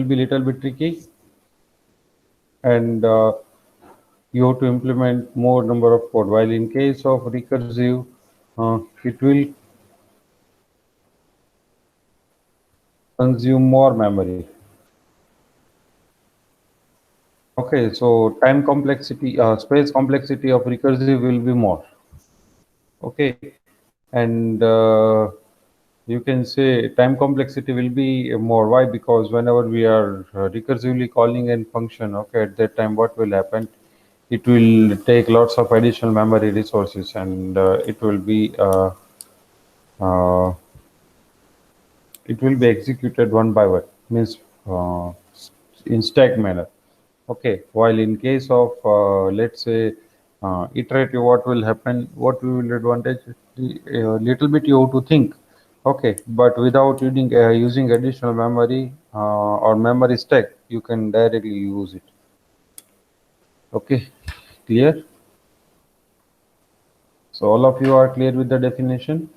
be little bit tricky, and you have to implement more number of code. While in case of recursive, it will consume more memory. Okay, so time complexity, space complexity of recursive will be more. Okay, and you can say time complexity will be more. Why? Because whenever we are recursively calling a function, okay, at that time, what will happen? It will take lots of additional memory resources, and uh, it will be executed one by one, means uh, in stack manner. Okay, while in case of let's say iterative, what will happen? What will advantage? Little bit you have to think. Okay, but without using additional memory or memory stack, you can directly use it. Okay, clear? So all of you are clear with the definition.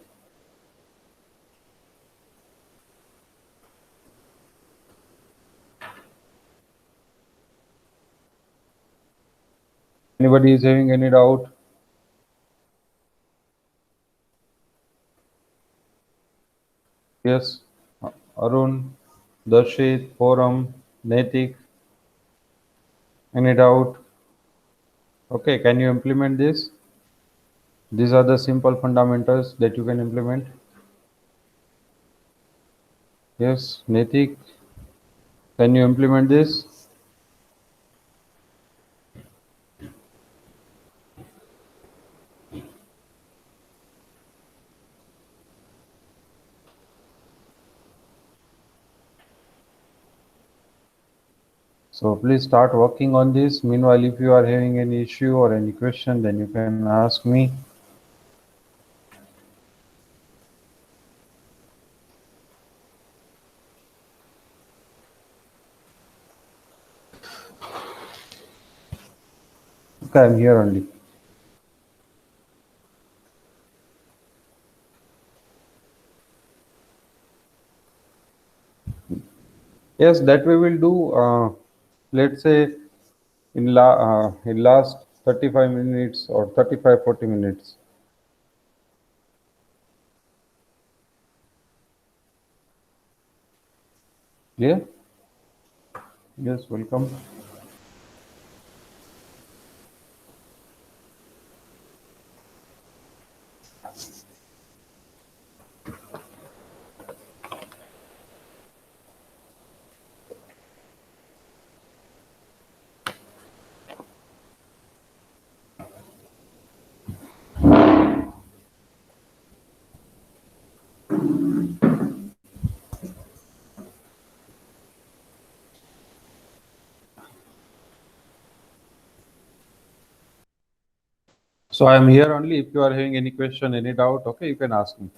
Anybody is having any doubt? Yes. Arun, Darshit, Forum, Naitik, any doubt? Okay, can you implement this? These are the simple fundamentals that you can implement. Yes, Naitik, can you implement this? So please start working on this. Meanwhile, if you are having any issue or any question, then you can ask me. Okay, I'm here only. Yes, that we will do. Let's say in last 35 minutes or 35-40 minutes. Yeah. Yes, welcome. So I am here only. If you are having any question, any doubt, okay, you can ask me.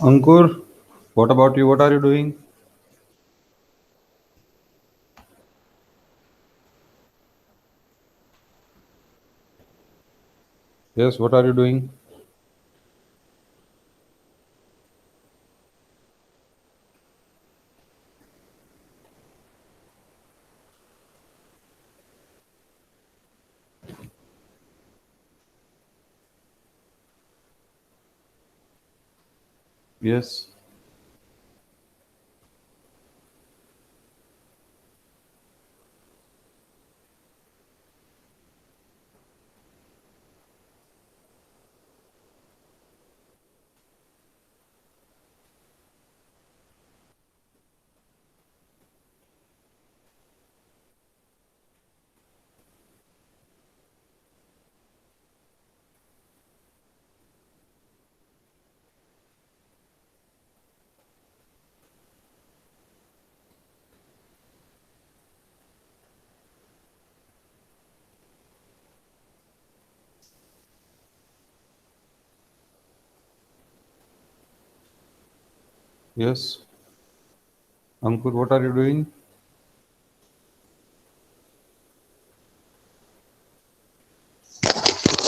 Ankur, what about you? What are you doing? Yes, what are you doing? Yes, yes. Ankur, what are you doing?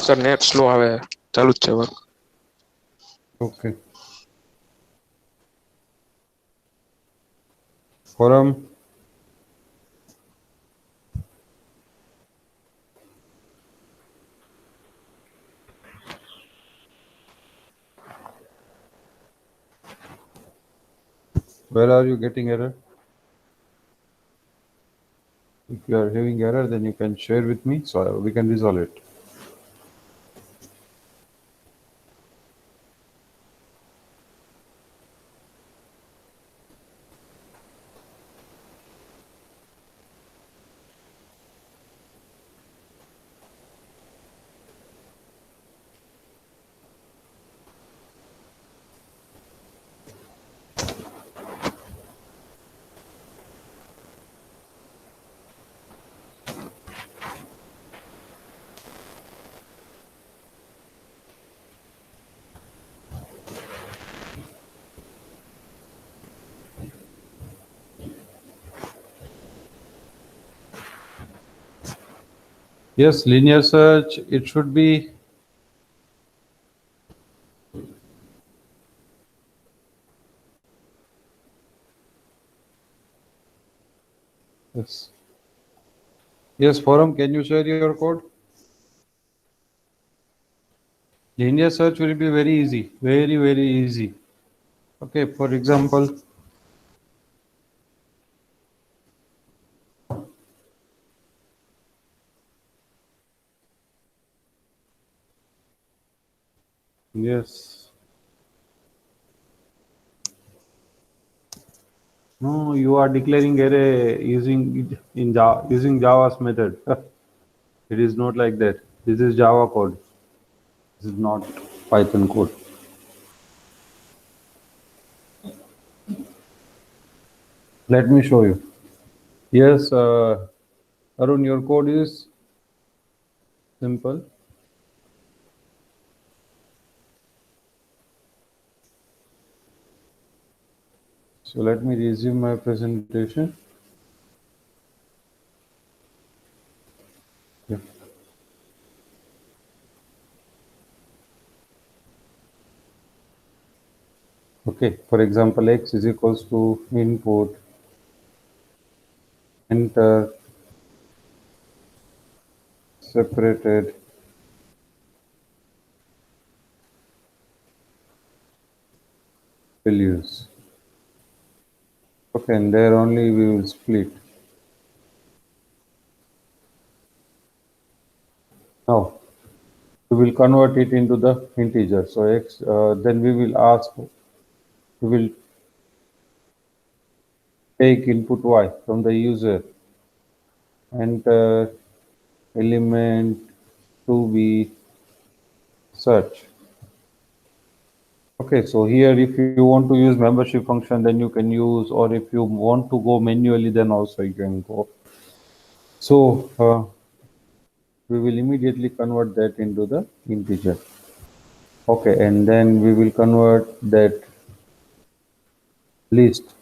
Sir net slow આવે ચાલુ જ છે work. Okay. Forum, where are you getting error? If you are having error, then you can share with me so we can resolve it. Yes, linear search, it should be. Yes. Yes, Forum, can you share your code? Linear search will be very easy, very, very easy. Okay, for example, yes. No, you are declaring array using in Java using Java's method. It is not like that. This is Java code. This is not Python code. Let me show you. Yes, Arun, your code is simple. So let me resume my presentation. Yeah. Okay, for example, x is equals to input, enter, separated, values. Okay, and there only we will split. Now we will convert it into the integer. So x, then we will ask, we will take input y from the user, enter element to be search. Okay, so here if you want to use membership function, then you can use, or if you want to go manually, then also you can go. So we will immediately convert that into the integer. Okay, and then we will convert that list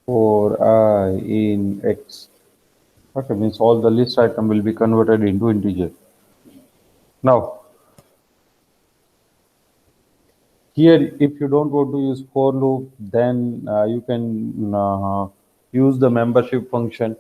for I in X. Okay, means all the list item will be converted into integer. Now, here, if you don't want to use for loop, then you can use the membership function.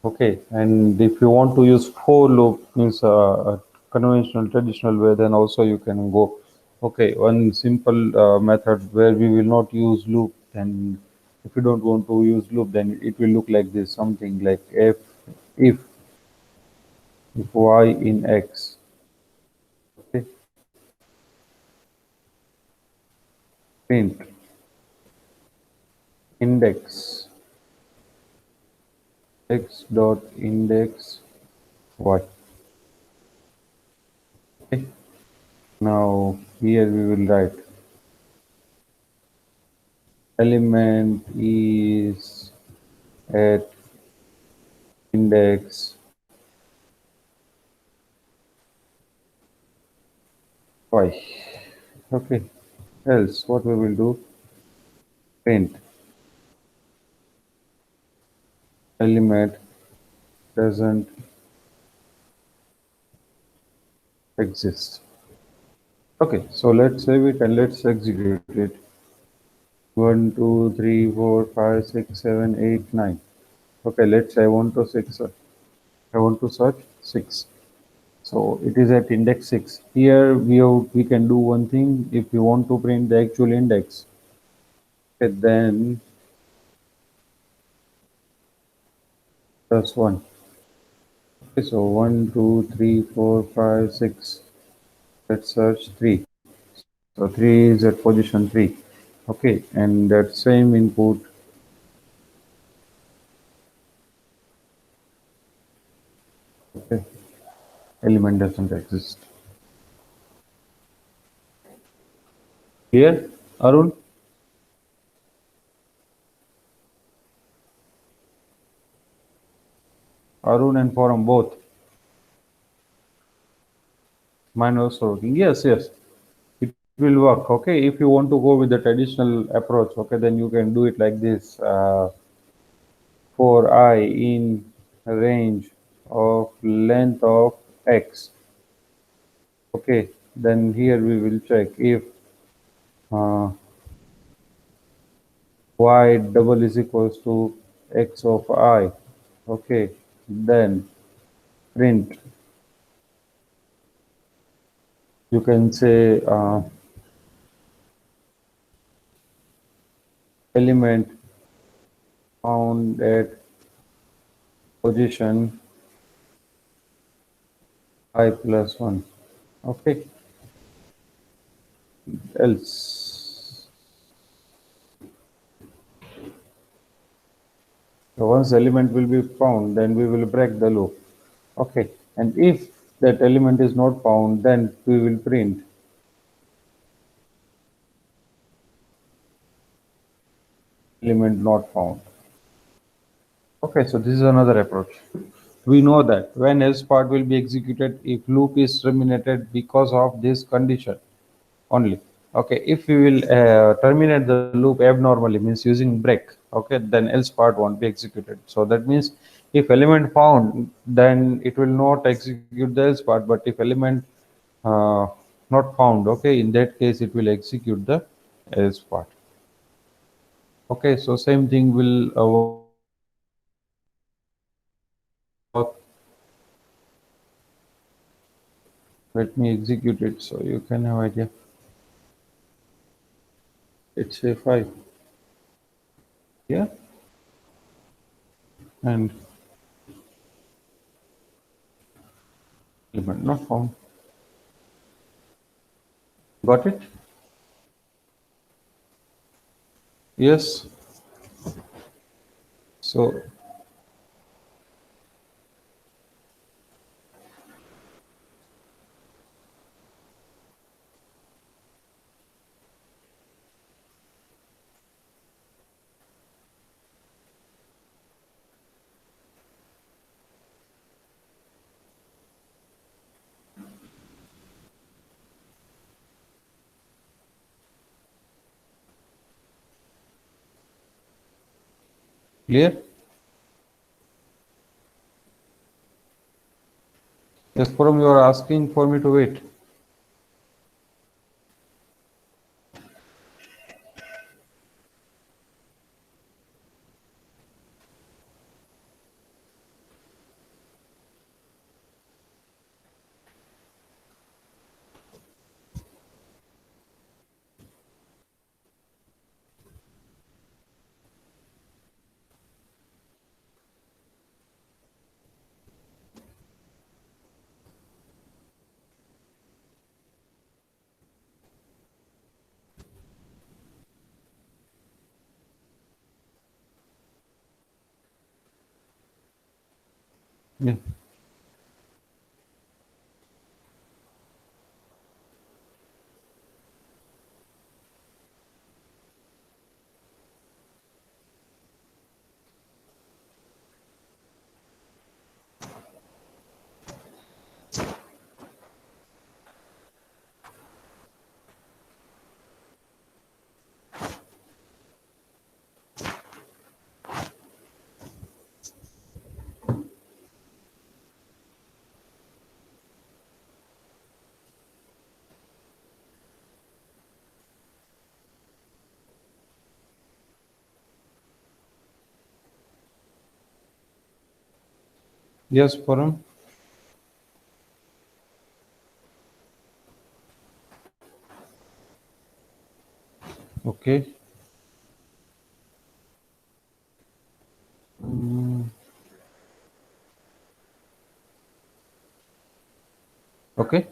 Okay, and if you want to use for loop, means a conventional traditional way, then also you can go. Okay, one simple method where we will not use loop, then if you don't want to use loop, then it will look like this, something like if y in x. Okay, print index x dot index y. Okay. Now here we will write element is at index y. Okay. Else what we will do, print element doesn't exist. Okay, so let's save it and let's execute it. 1, 2, 3, 4, 5, 6, 7, 8, 9. Okay, let's say I want to search 6. So it is at index 6. Here we can do one thing. If you want to print the actual index, okay, then plus 1. Okay, so 1, 2, 3, 4, 5, 6. Let's search 3. So 3 is at position 3. Okay, and that same input, okay, element doesn't exist. Here, Arun? Arun and Forum both. Mine also working. Yes, yes. It will work. Okay, if you want to go with the traditional approach, okay, then you can do it like this. For I in range of length of x. Okay, then here we will check if uh, y double is equals to x of I. Okay, then print. You can say element found at position I plus 1. Okay, else. So once element will be found, then we will break the loop. Okay, and if that element is not found, then we will print element not found. Okay, so this is another approach. We know that when else part will be executed if loop is terminated because of this condition only. Okay, if we will terminate the loop abnormally, means using break, okay, then else part won't be executed. So that means if element found, then it will not execute the else part, but if element uh, not found, okay, in that case it will execute the else part. Okay, so same thing will work. Let me execute it so you can have idea. It's a 5 here and element not found. Got it? Yes. So Clear? Yes, Param, you are asking for me to wait. Yeah. Yes, Param. Okay. Mm, okay.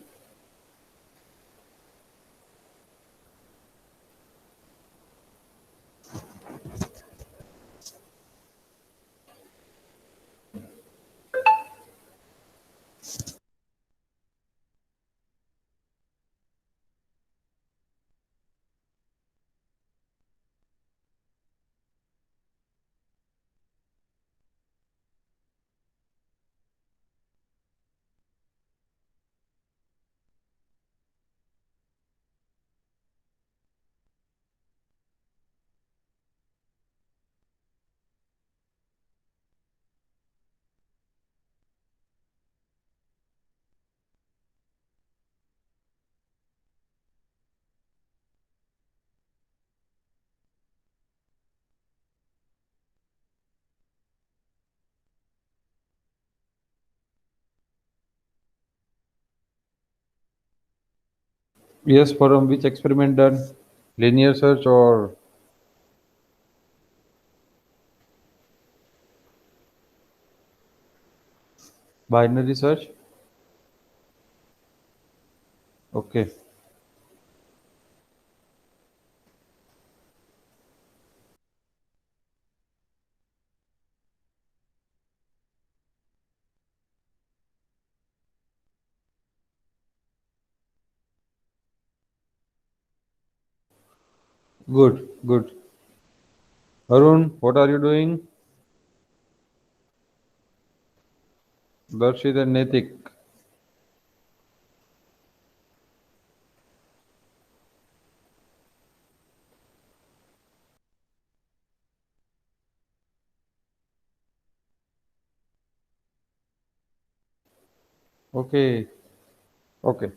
Yes, Param. Which experiment done? Linear search or binary search? Okay. Good. Good. Arun, what are you doing? Darshit and Netik. Okay. Okay.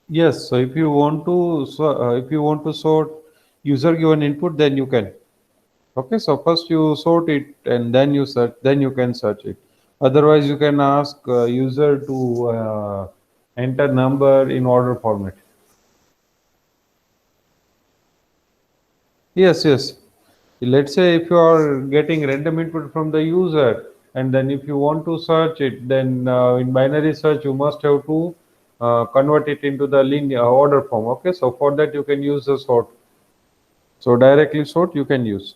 Yes, so if you want to sort user given input, then you can. Okay, so first you sort it and then you search, then you can search it. Otherwise, you can ask user to enter number in order format. Yes, yes. Let's say if you are getting random input from the user, and then if you want to search it, then in binary search you must have to convert it into the linear order form. Okay, so for that you can use the sort. So directly sort you can use.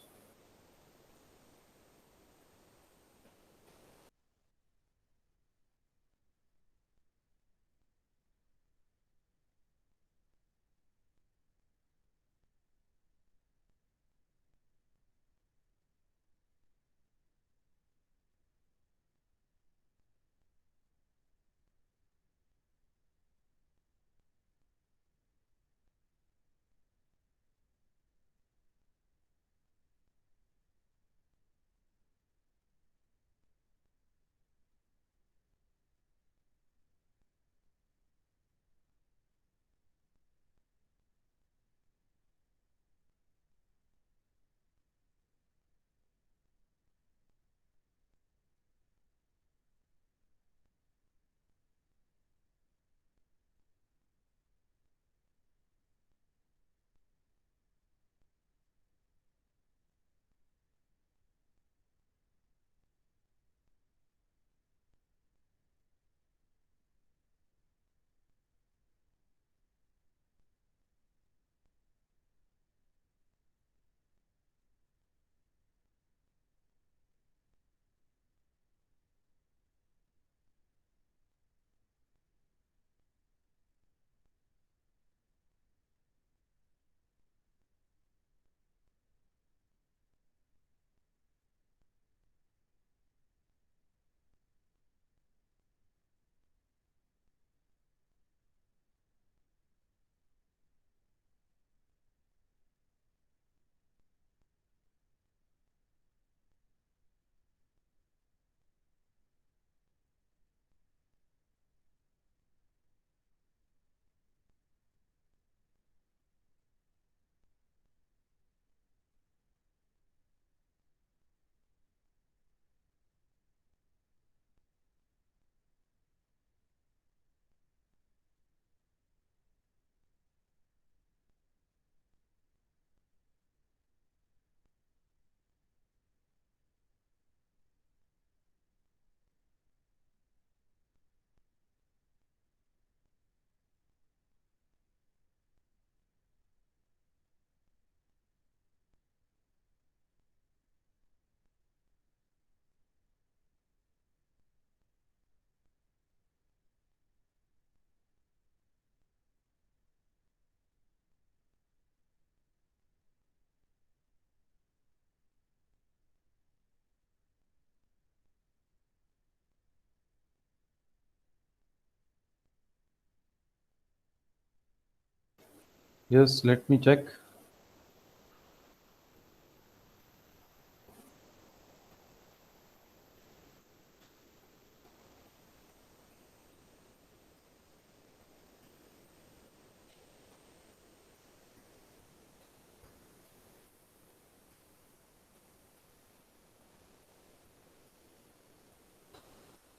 Yes, let me check.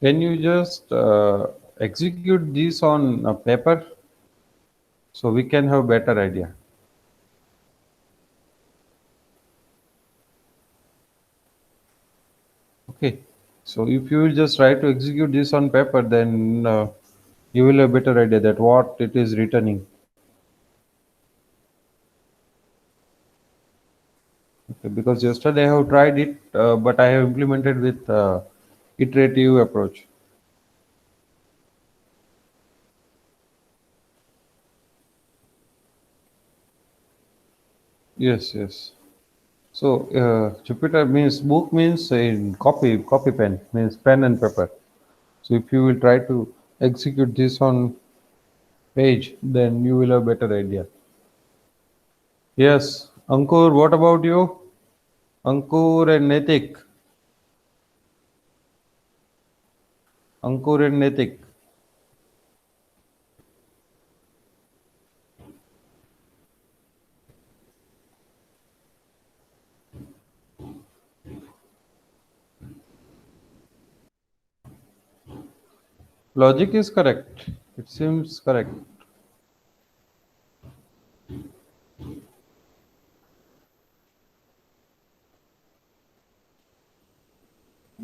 Can you just execute this on paper so we can have better idea? Okay. So if you will just try to execute this on paper, then you will have better idea that what it is returning. Okay, because yesterday I have tried it, but I have implemented with iterative approach. Yes, yes. So Jupyter means book means in copy pen means pen and paper. So if you will try to execute this on page, then you will have better idea. Yes, Ankur, what about you? Ankur and Netik. Ankur and Netik. Logic is correct. It seems correct.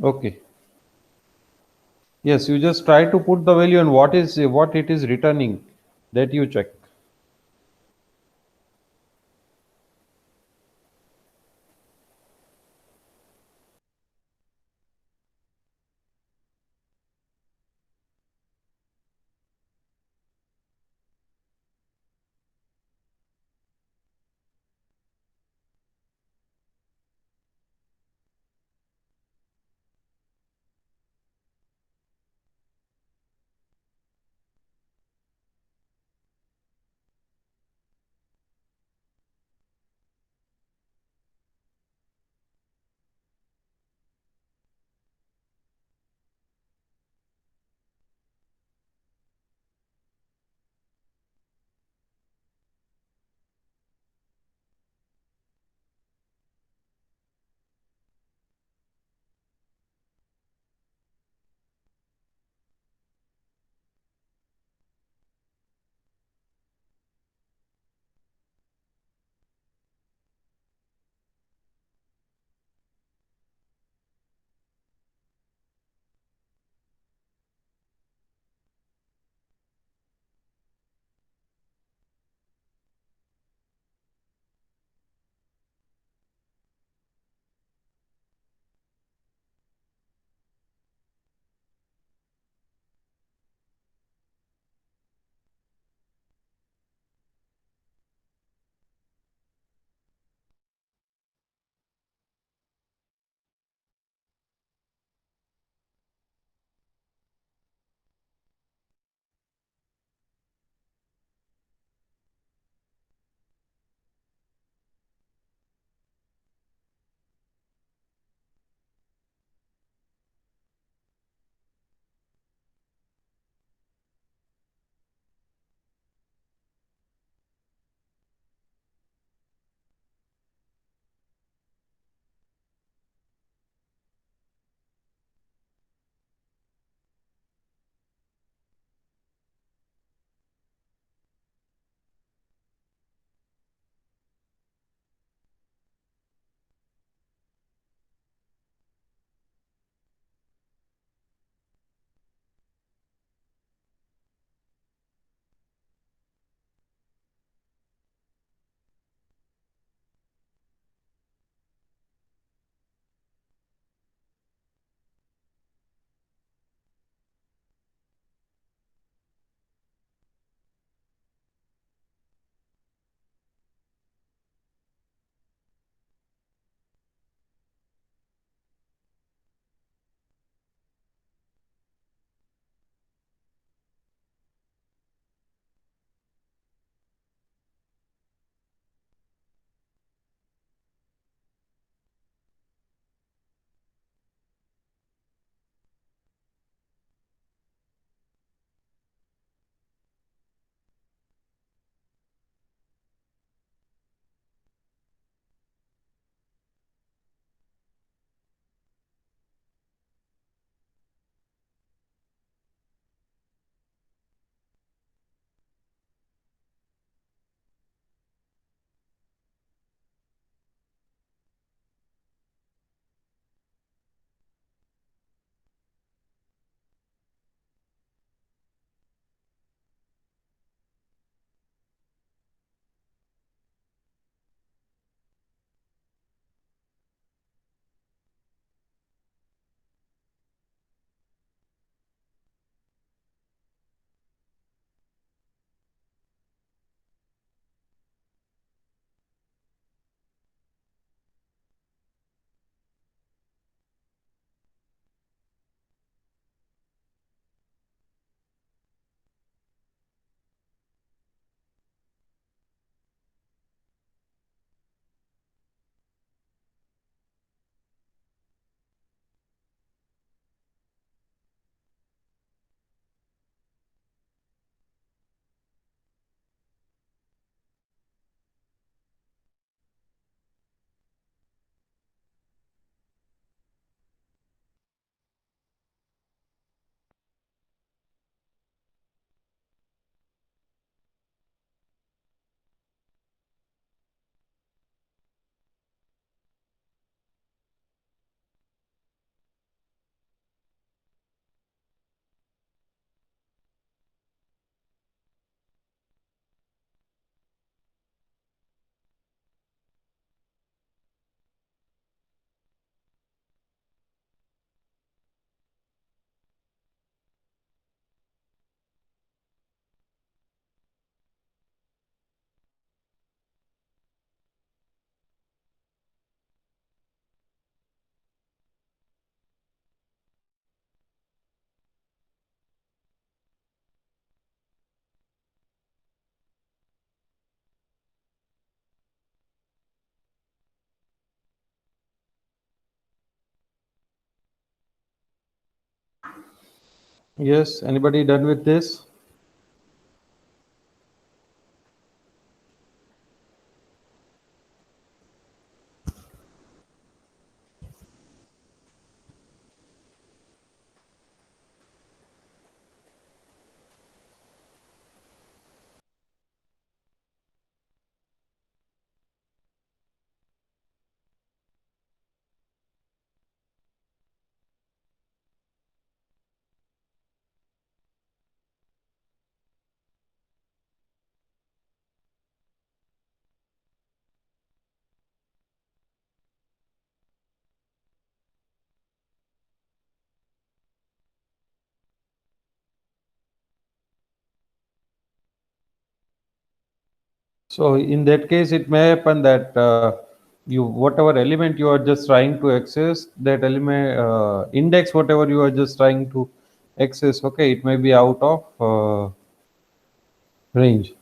Okay. Yes, you just try to put the value and what it is returning. That you check. Yes, anybody done with this? So in that case, it may happen that you whatever element you are just trying to access, that element index whatever you are just trying to access. Okay, it may be out of range.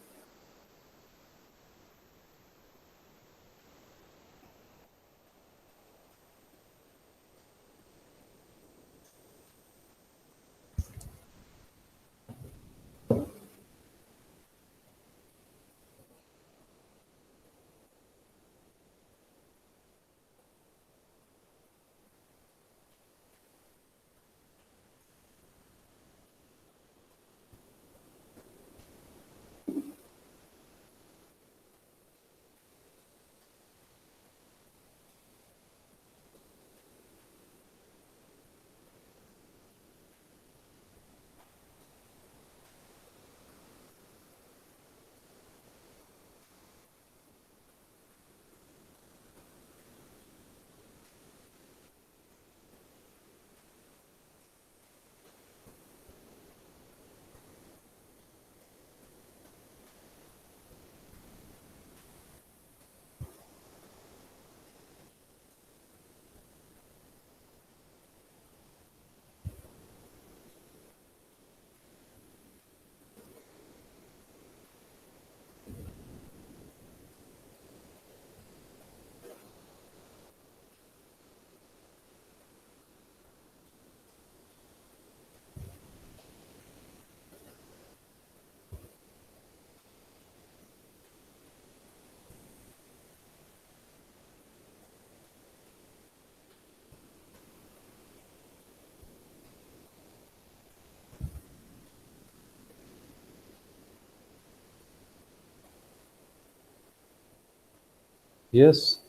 Yes,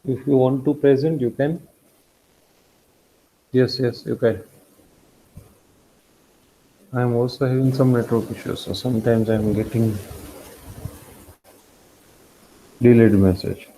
if you want to present, you can. Yes, yes, you can. I am also having some network issues, so sometimes I am getting delayed message.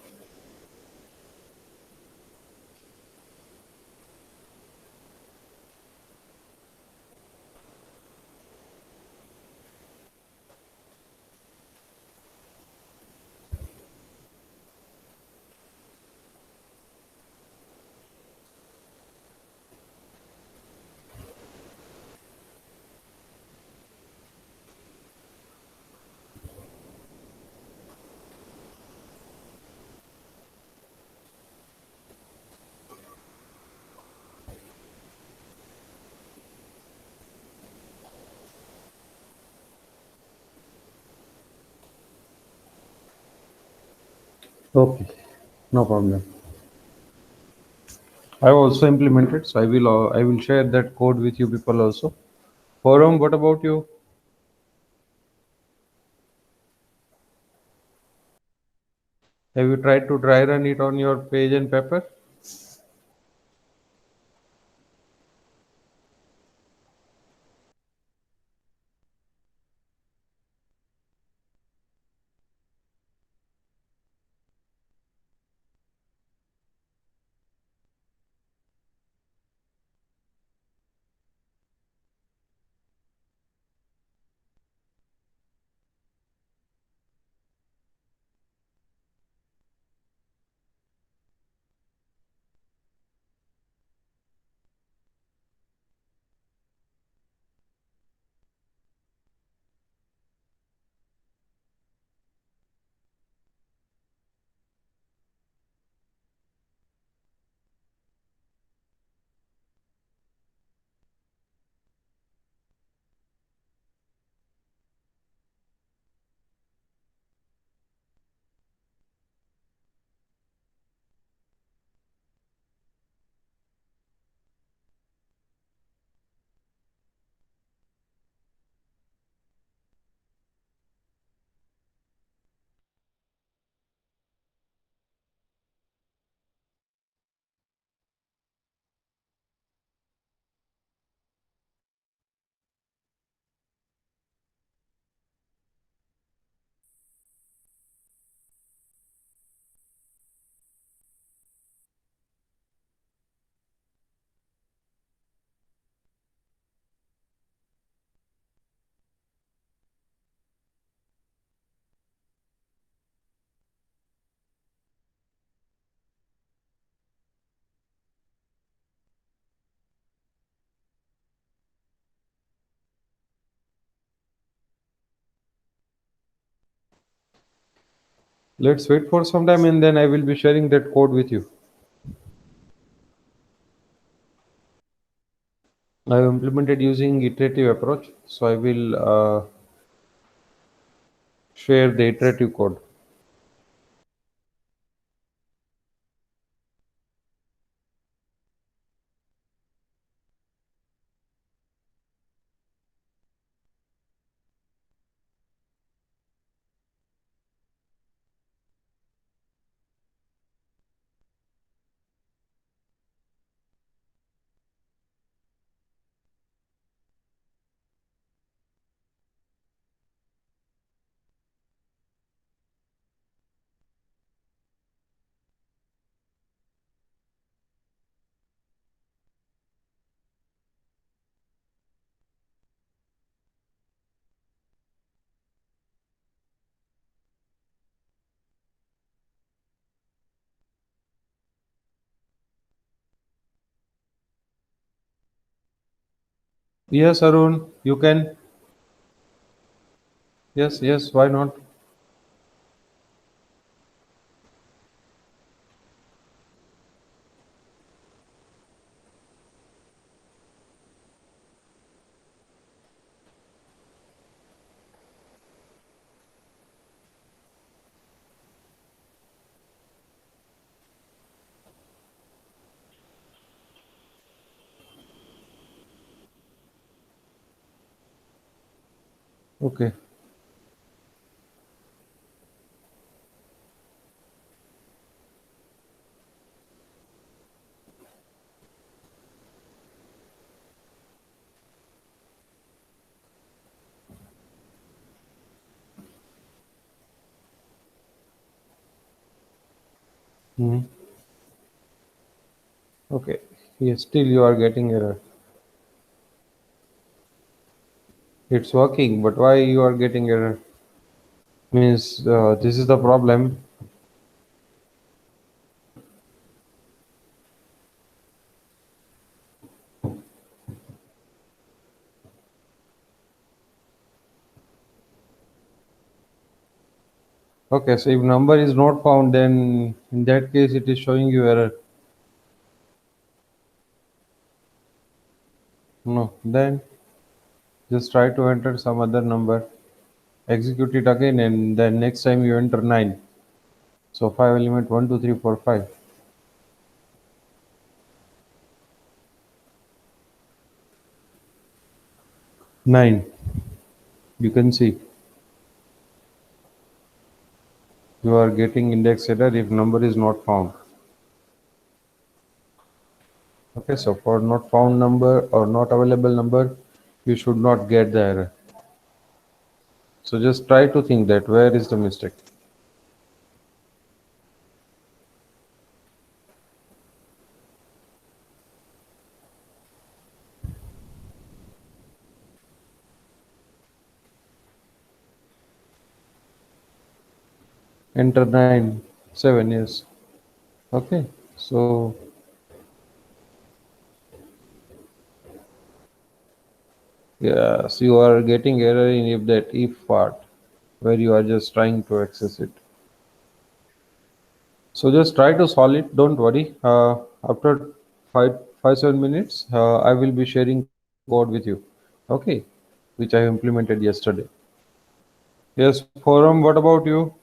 Okay, no problem. I've also implemented, so I will share that code with you people also. Forum, what about you? Have you tried to dry run it on your page and paper? Let's wait for some time and then I will be sharing that code with you. I have implemented using iterative approach, so I will share the iterative code. Yes, Arun, you can. Yes, yes, why not? Okay. Mhm. Okay. Yes, still you are getting error. It's working, but why you are getting error? Means this is the problem. Okay, so if number is not found, then in that case it is showing you error. No, then just try to enter some other number, execute it again, and then next time you enter 9. So 5 element 1, 2, 3, 4, 5. 9. You can see you are getting index error if number is not found. Okay, so for not found number or not available number, you should not get the error. So just try to think that where is the mistake. Enter 9, 7, yes. Okay, so yes, you are getting error in if that if part where you are just trying to access it. So just try to solve it. Don't worry. After 5 7 minutes, I will be sharing code with you. Okay, which I implemented yesterday. Yes, forum. What about you?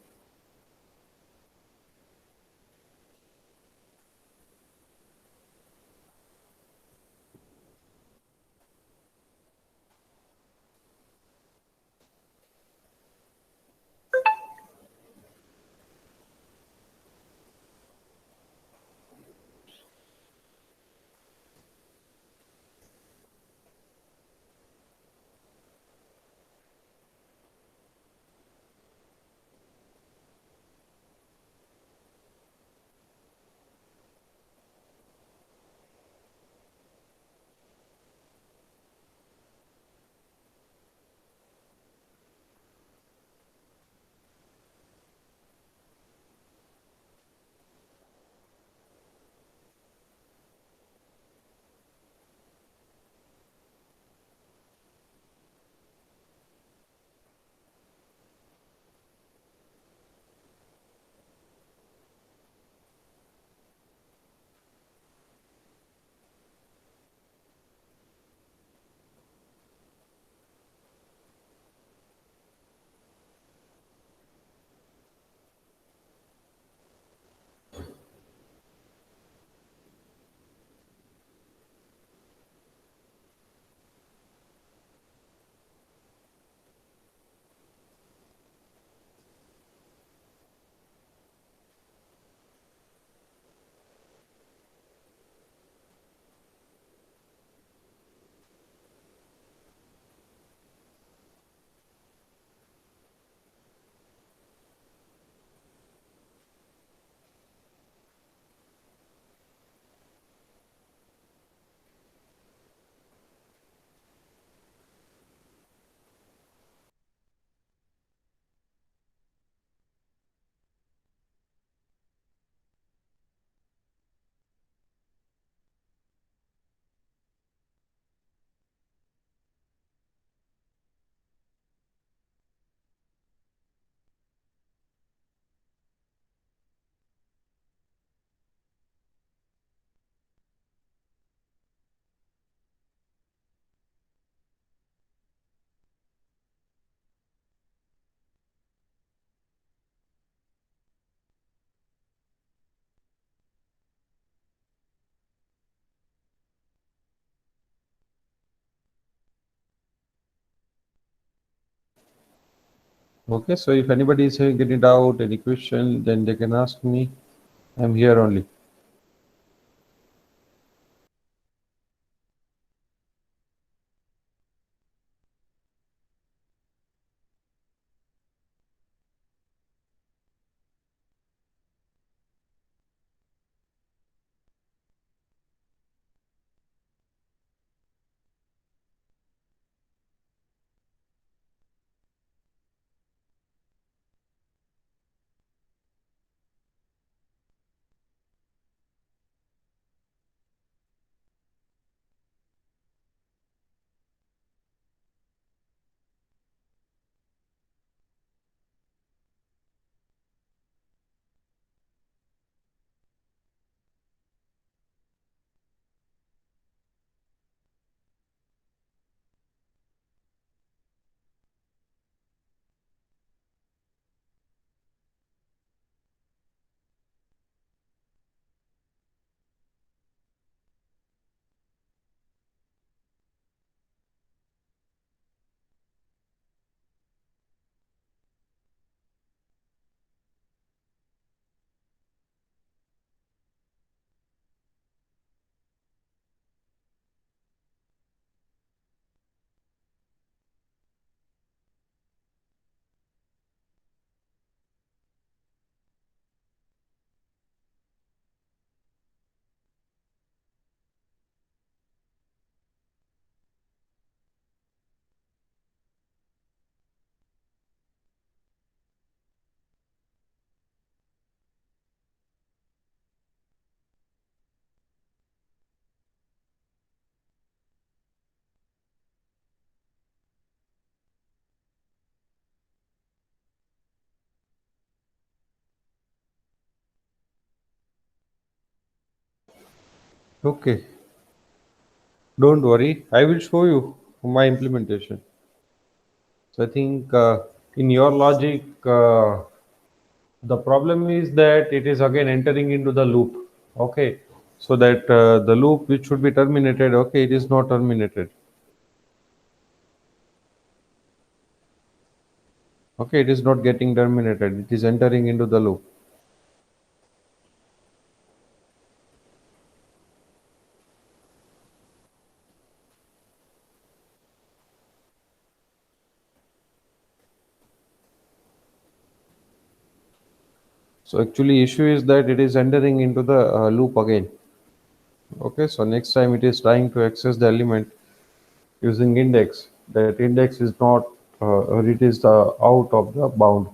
Okay, so if anybody is having any doubt, any question, then they can ask me. I'm here only. Okay, don't worry. I will show you my implementation. So I think in your logic, the problem is that it is again entering into the loop. Okay, so that the loop which should be terminated, okay, it is not terminated. Okay, it is not getting terminated. It is entering into the loop. So actually, issue is that it is entering into the loop again. Okay, so next time it is trying to access the element using index. That index is not, or it is out of the bound.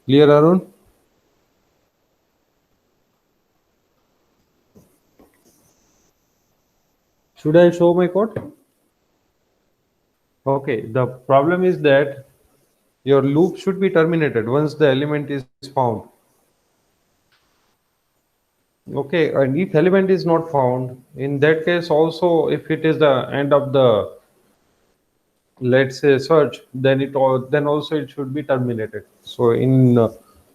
Clear, Arun? Should I show my code? Okay, the problem is that your loop should be terminated once the element is found. Okay, and if element is not found, in that case also, if it is the end of the, let's say, search, then then also it should be terminated. So in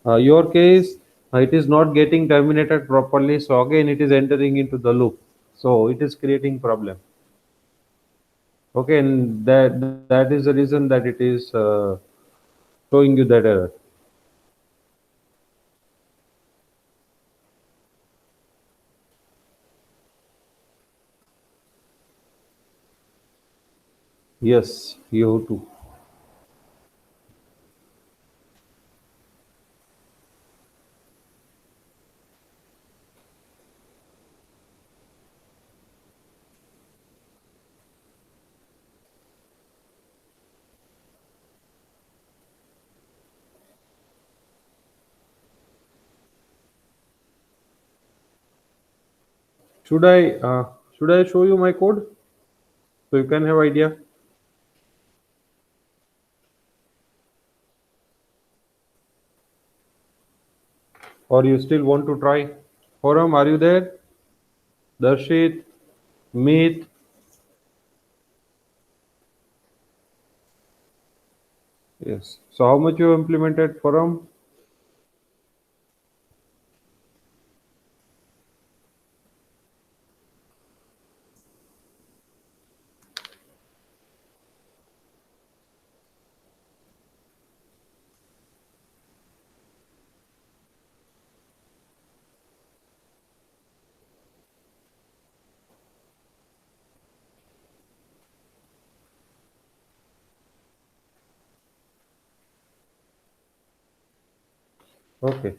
your case, it is not getting terminated properly. So again, it is entering into the loop. So it is creating problem. Okay, and that is the reason that it is showing you that error. Yes, you have to. Should I show you my code so you can have idea, or you still want to try? Forum, are you there? Darshit, Meet. Yes. So how much you implemented Forum? Okay.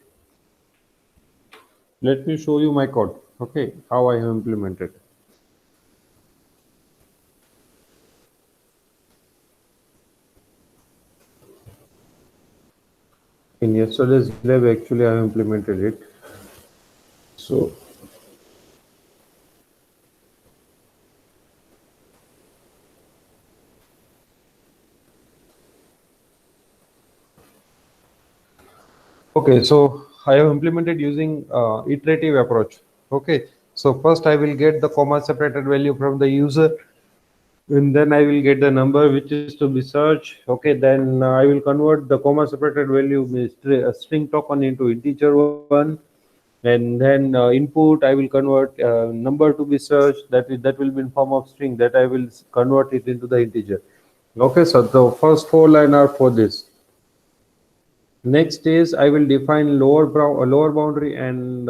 Let me show you my code. Okay, how I have implemented. In yesterday's lab, actually, I have implemented it. So, okay, so I have implemented using iterative approach. Okay, so first I will get the comma separated value from the user, and then I will get the number which is to be searched. Okay, then I will convert the comma separated value with a string token into integer one, and then input I will convert number to be searched, that will be in form of string, that I will convert it into the integer. Okay, so the first four line are for this. Next is I will define lower boundary and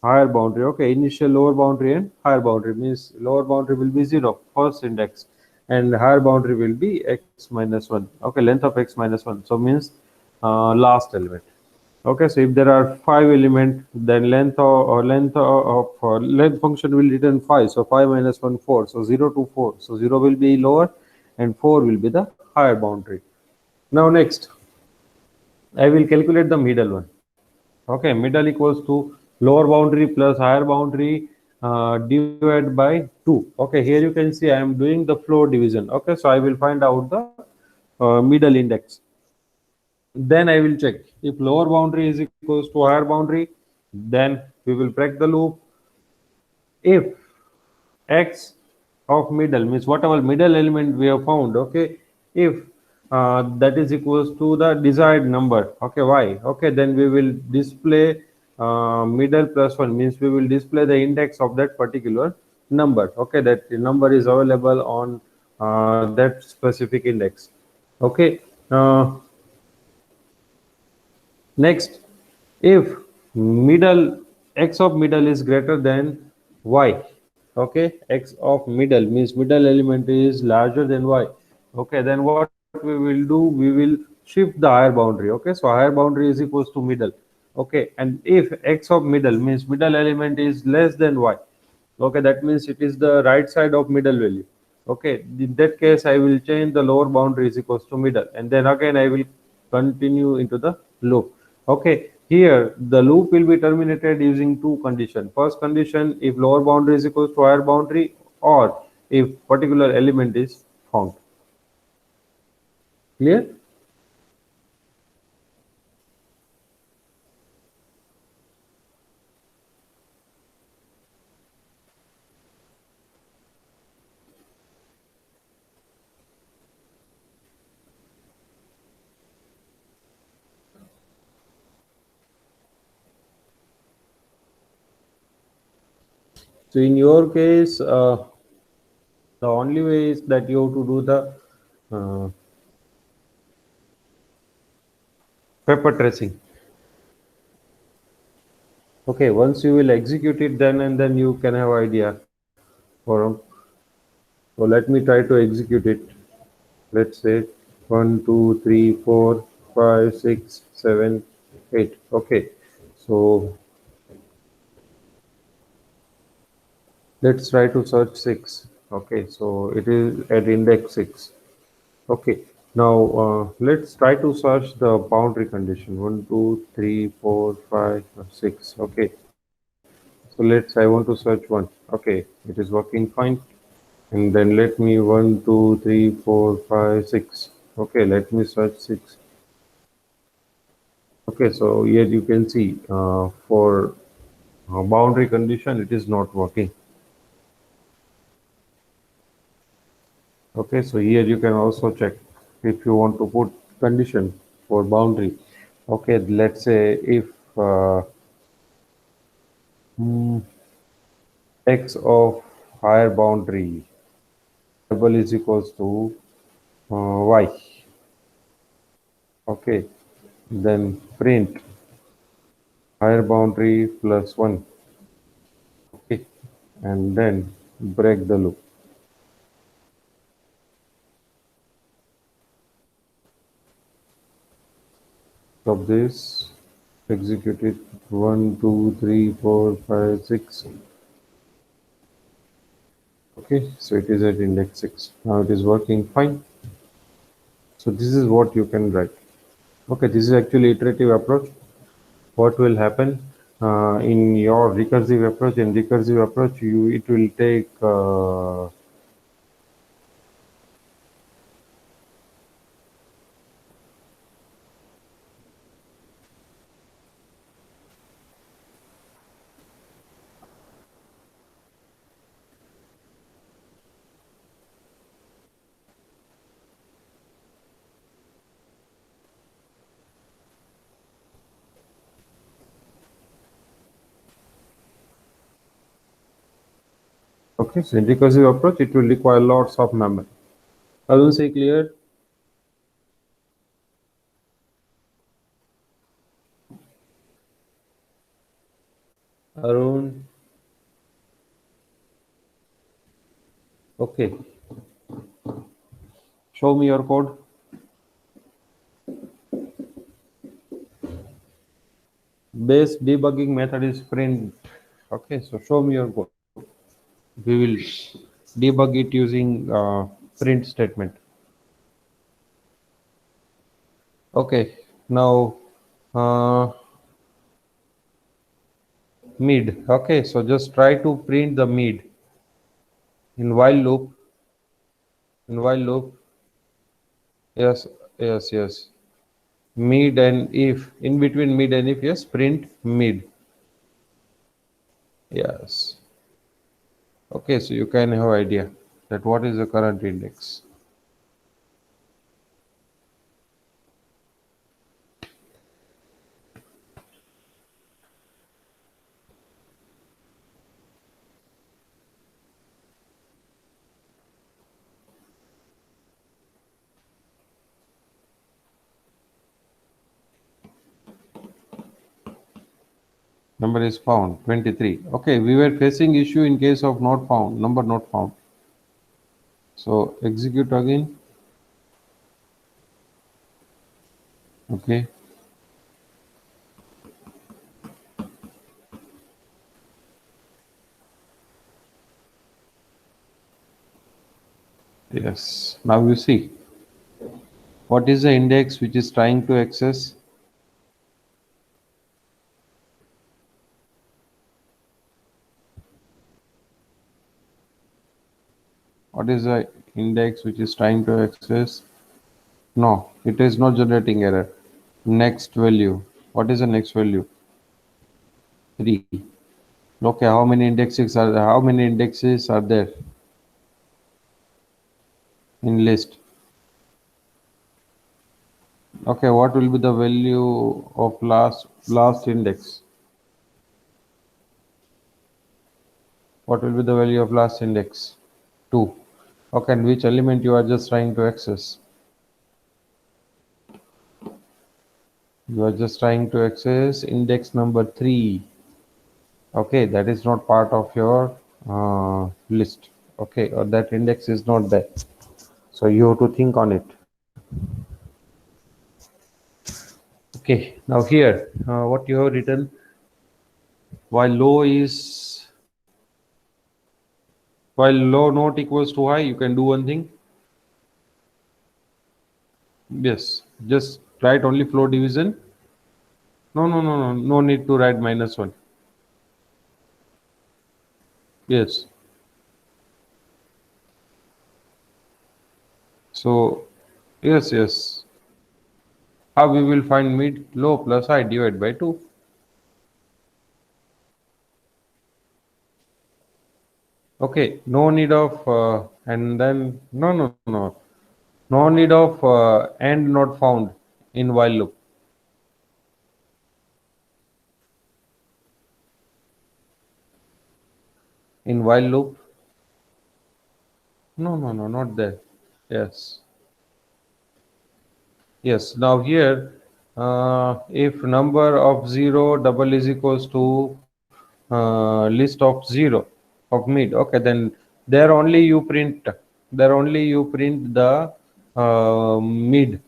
higher boundary. Okay, initial lower boundary and higher boundary means lower boundary will be 0, first index, and higher boundary will be x minus 1. Okay, length of x minus 1. So means last element. Okay, so if there are five element, then length function will return 5. So 5 minus 1, 4. So 0 to 4. So 0 will be lower and 4 will be the higher boundary. Now next, I will calculate the middle one. Okay, middle equals to lower boundary plus higher boundary divided by 2. Okay, here you can see I am doing the floor division. Okay, so I will find out the middle index. Then I will check if lower boundary is equals to higher boundary, then we will break the loop. If x of middle means whatever middle element we have found, okay, if that is equals to the desired number, okay, y, okay, then we will display middle plus 1 means we will display the index of that particular number. Okay, that the number is available on that specific index. Okay, next, if middle x of middle is greater than y, okay, x of middle means middle element is larger than y. Okay, then what we will do, we will shift the higher boundary. Okay, so higher boundary is equals to middle. Okay, and if x of middle means middle element is less than y, okay, that means it is the right side of middle value. Okay, in that case I will change the lower boundary is equals to middle, and then again I will continue into the loop. Okay, here the loop will be terminated using two conditions. First condition, if lower boundary is equals to higher boundary, or if particular element is found. Clear? So in your case, the only way is that you have to do the uh, paper tracing. Okay, once you will execute it, then and then you can have idea. Or so let me try to execute it. Let's say 1, 2, 3, 4, 5, 6, 7, 8. Okay, so let's try to search 6. Okay, so it is at index 6. Okay, now let's try to search the boundary condition 1, 2, 3, 4, 5, 6. Okay, so let's I want to search 1. Okay, it is working fine. And then let me 1, 2, 3, 4, 5, 6. Okay, let me search 6. Okay, so here you can see for boundary condition it is not working. Okay, so here you can also check if you want to put condition for boundary. Okay, let's say if uh, mm, x of higher boundary variable is equals to y. Okay, then print higher boundary plus 1. Okay, and then break the loop. Of this, execute it 1, 2, 3, 4, 5, 6. Okay, so it is at index 6. Now it is working fine. So this is what you can write. Okay, this is actually iterative approach. What will happen in your recursive approach? In recursive approach, you it will take okay. So in recursive approach, it will require lots of memory. Arun, say clear. Arun, okay. Show me your code. Base debugging method is print. Okay, so show me your code. We will debug it using print statement. Okay, now uh, mid. Okay, so just try to print the mid in while loop. In while loop, yes, yes, yes. Mid and if in between mid and if, yes, print mid. Yes. Okay, so you can have idea that what is the current index. Number is found 23. Okay, we were facing issue in case of not found, number not found. So execute again. Okay. Yes. Now you see what is the index which is trying to access. What is the index which is trying to access? No, it is not generating error. Next value. What is the next value? 3. Okay, how many indexes are there in list? Okay, what will be the value of last index? What will be the value of last index? 2. Okay, and which element you are just trying to access? You are just trying to access index number 3. Okay, that is not part of your list. Okay, or that index is not there. So you have to think on it. Okay, now here, what you have written, while low is, while low not equals to high, you can do one thing. Yes, just write only floor division. No, no, no, no, no need to write -1. Yes. So, yes, yes. How we will find mid? Low plus high divided by 2. Okay, no need of, and then, no, no, no. No need of and not found in while loop. In while loop? No, no, no, not there. Yes. Yes. Now here, if number of 0 double is equals to list of 0 of mid, okay, then there only you print, there only you print the mid.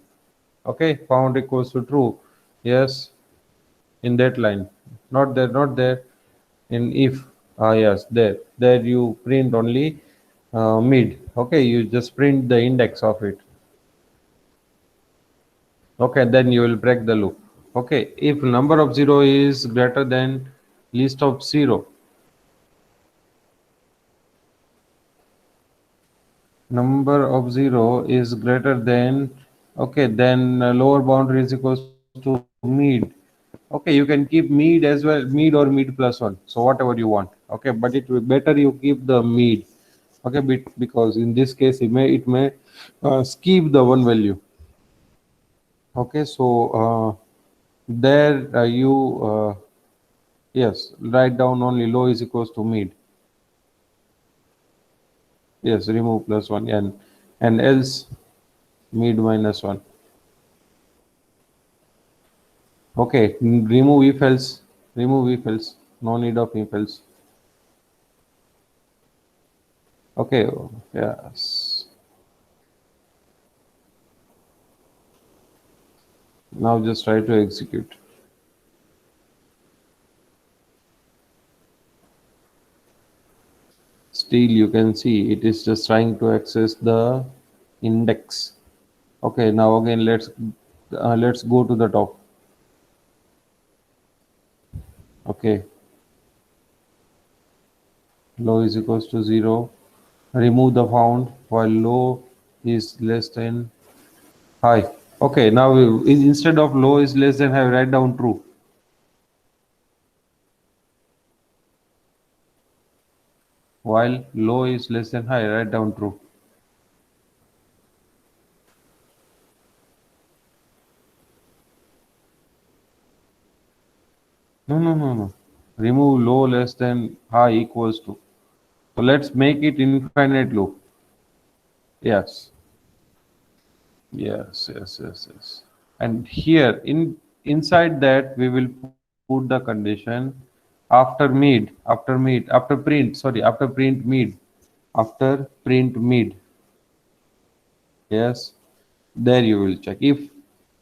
Okay, found equals to true. Yes, in that line. Not there, not there. In if, yes, there you print only mid. Okay, you just print the index of it. Okay, then you will break the loop. Okay, if number of 0 is greater than list of 0, number of 0 is greater than, okay, then lower boundary is equals to mid. Okay, you can keep mid as well, mid or mid plus 1, so whatever you want. Okay, but it will better you keep the mid. Okay, because in this case it may skip the one value. Okay, so there you yes, write down only low is equals to mid. Yes, remove plus 1, and else mid -1. Okay, remove if else. Remove if else. No need of if else. Okay, yes. Now just try to execute. Still, you can see it is just trying to access the index. Okay, now again let's go to the top. Okay, low is equals to 0. Remove the found while low is less than high. Okay, now instead of low is less than high, write down true. While low is less than high, write down true. No, no, no, no. Remove low less than high equals to. So let's make it infinite loop. Yes, yes, yes, yes, yes. And here inside that we will put the condition after print, sorry, after print mid, after print mid. Yes, there you will check if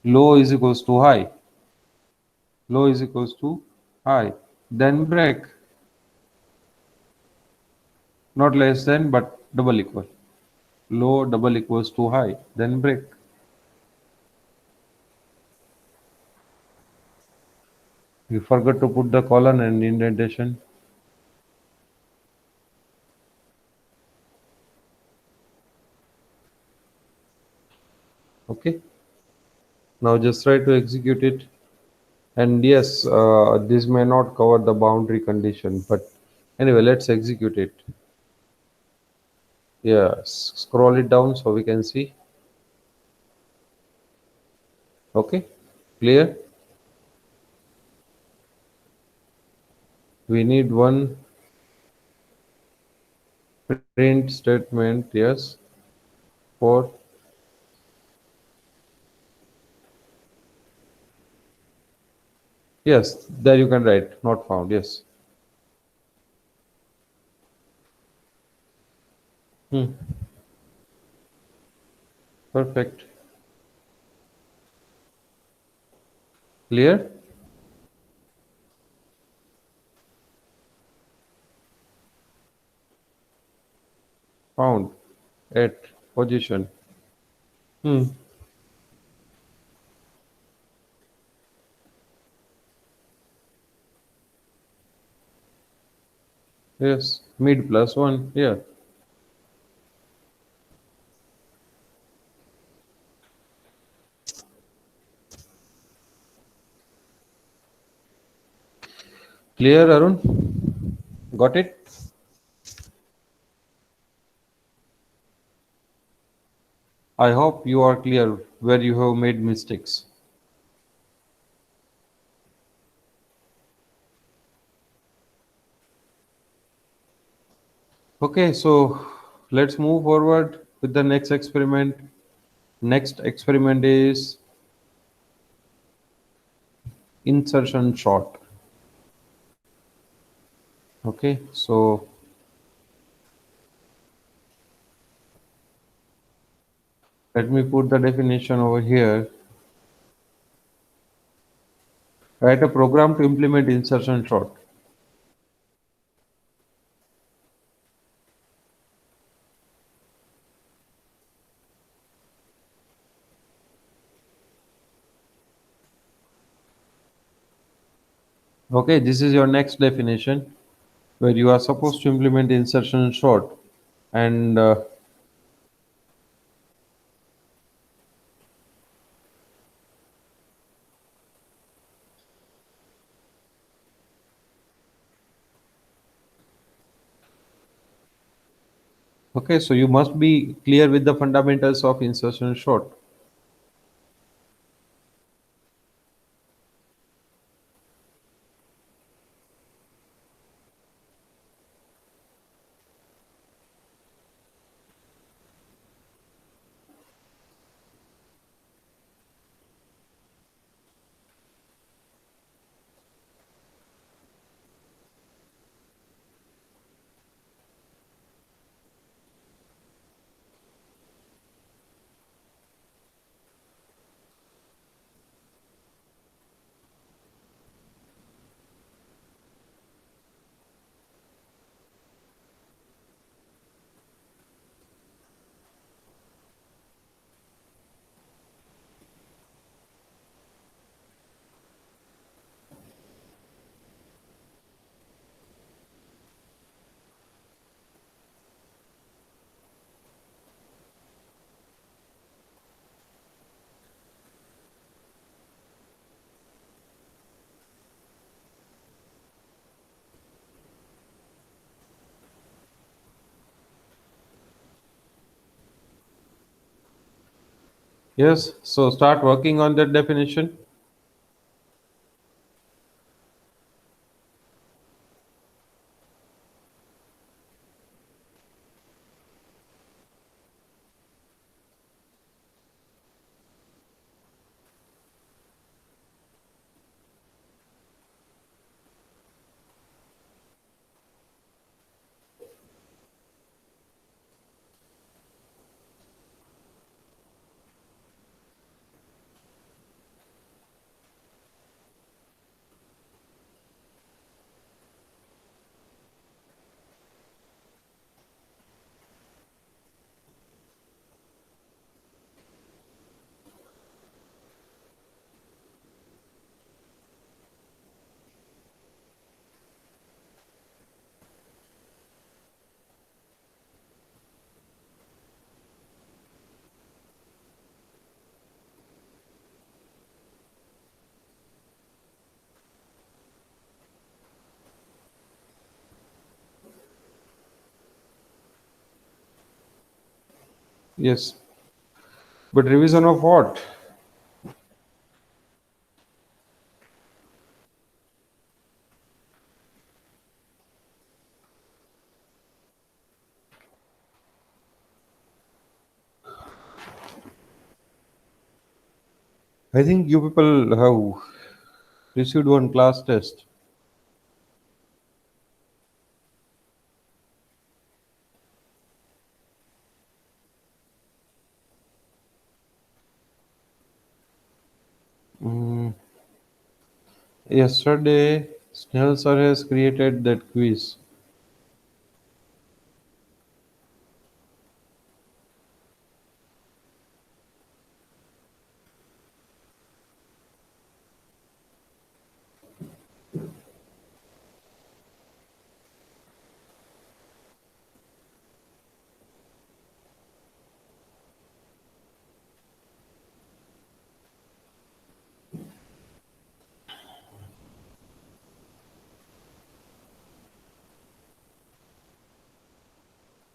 low is equals to high, low is equals to high, then break, not less than but double equal. Low double equals to high, then break. You forgot to put the colon and indentation. Okay, now just try to execute it. And yes, this may not cover the boundary condition, but anyway, let's execute it. Yes, scroll it down so we can see. Okay, clear. We need one print statement, yes, for Yes, there you can write not found. Yes. Hmm. Perfect. Clear? Found at position. Hmm. Yes. Mid plus one. Yeah. Clear, Arun? Got it? I hope you are clear where you have made mistakes. Okay, so let's move forward with the next experiment. Next experiment is insertion short. Okay, so let me put the definition over here. Write a program to implement insertion short. Okay, this is your next definition where you are supposed to implement insertion short. And okay, so you must be clear with the fundamentals of insertion short. Yes, so start working on that definition. Yes, but revision of what? I think you people have received one class test. Mm, Yesterday, Snell sir has created that quiz.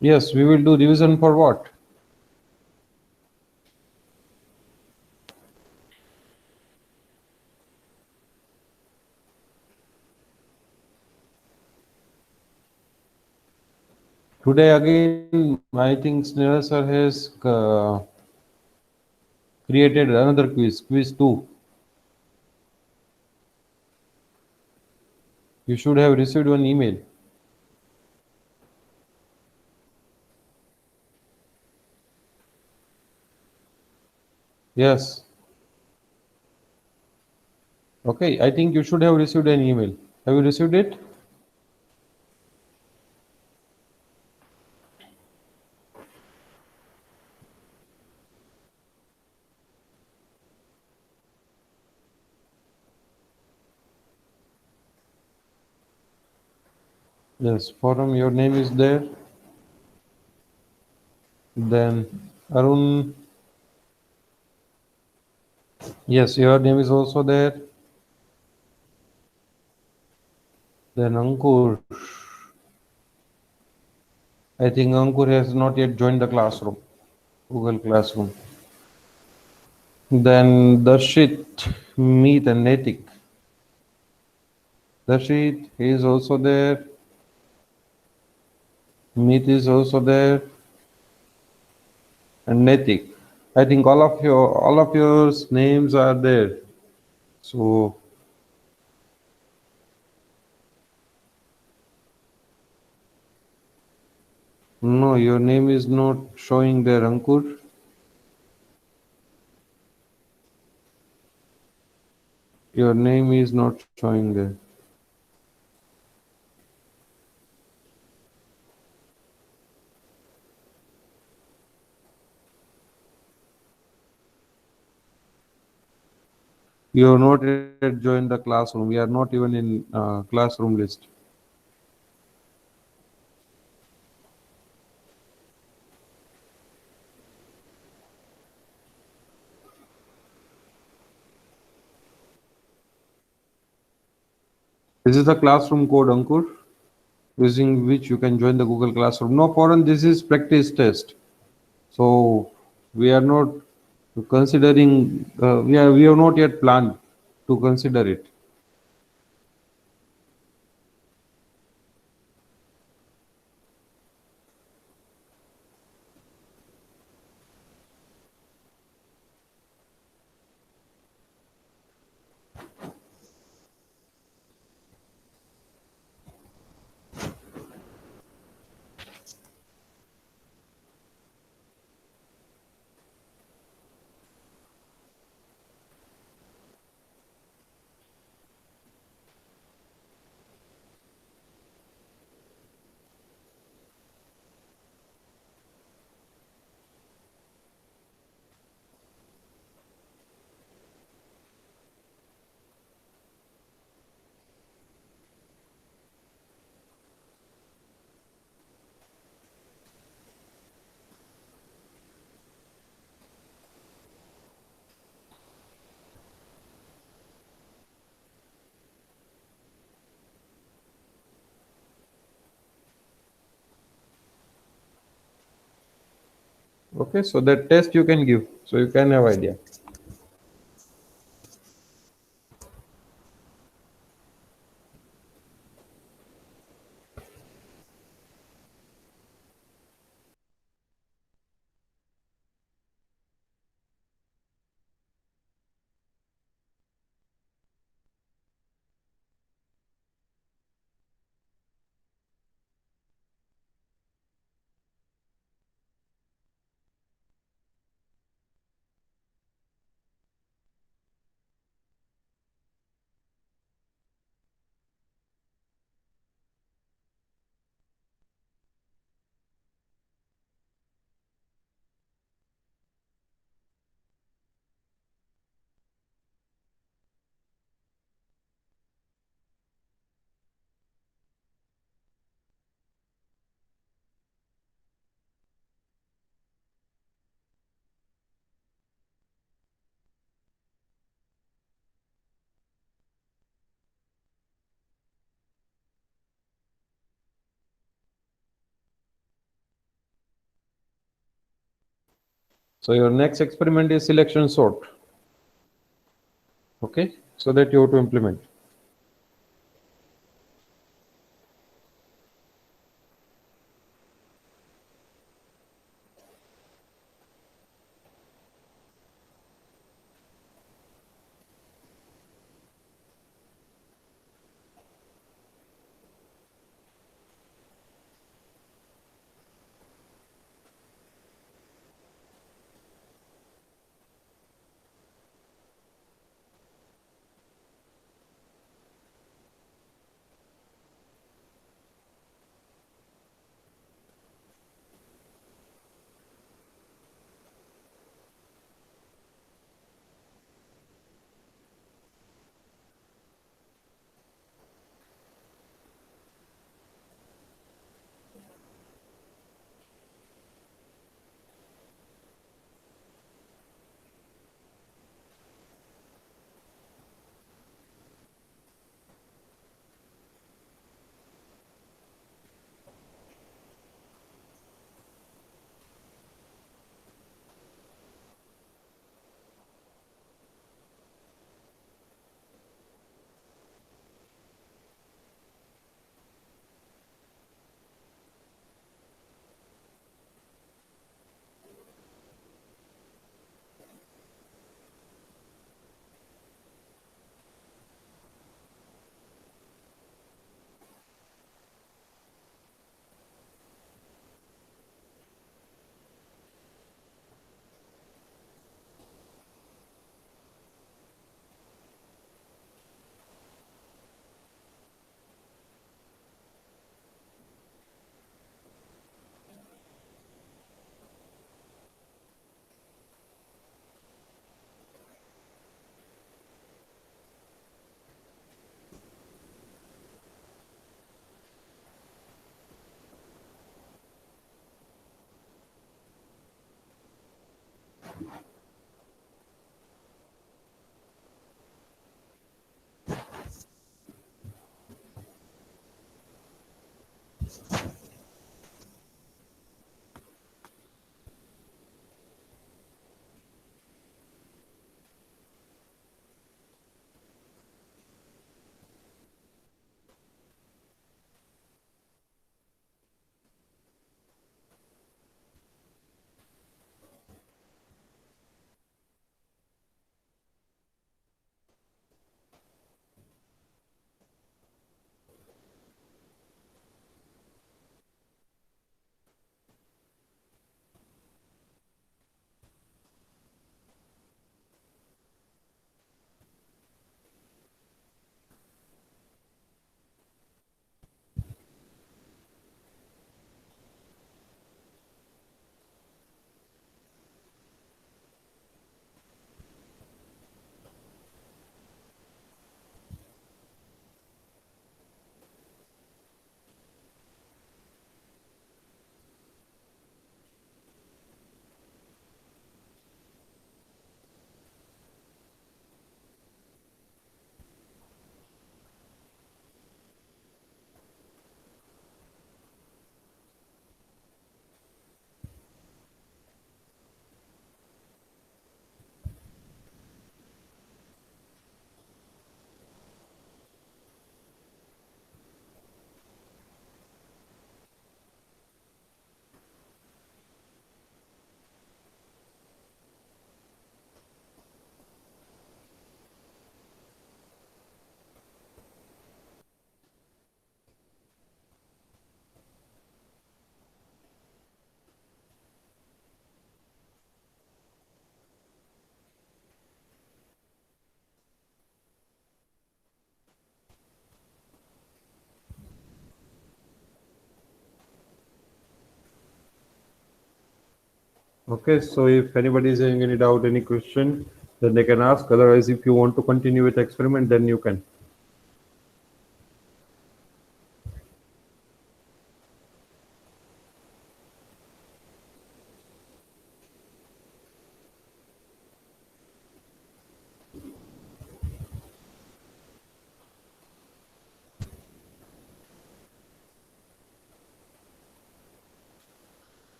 Yes, we will do revision for what? Today again, I think Snell sir has created another quiz, quiz 2. You should have received one email. Yes. Okay, I think you should have received an email. Have you received it? Yes, forum, your name is there. Then Arun, yes, your name is also there. Then Ankur, I think Ankur has not yet joined the classroom, Google Classroom. Then Darshit, Meet and Netik. Darshit is also there. Meet is also there. And Netik. I think all of your names are there. So no, your name is not showing there, Ankur. Your name is not showing there. You have not yet joined the classroom. We are not even in classroom list. This is the classroom code, Ankur, using which you can join the Google Classroom. No, foreign, this is practice test. So we are not considering, we have not yet planned to consider it. Okay, so that test you can give, so you can have idea. So your next experiment is selection sort. Okay, so that you have to implement. Okay, so if anybody is having any doubt, any question, then they can ask. Otherwise, if you want to continue with the experiment, then you can.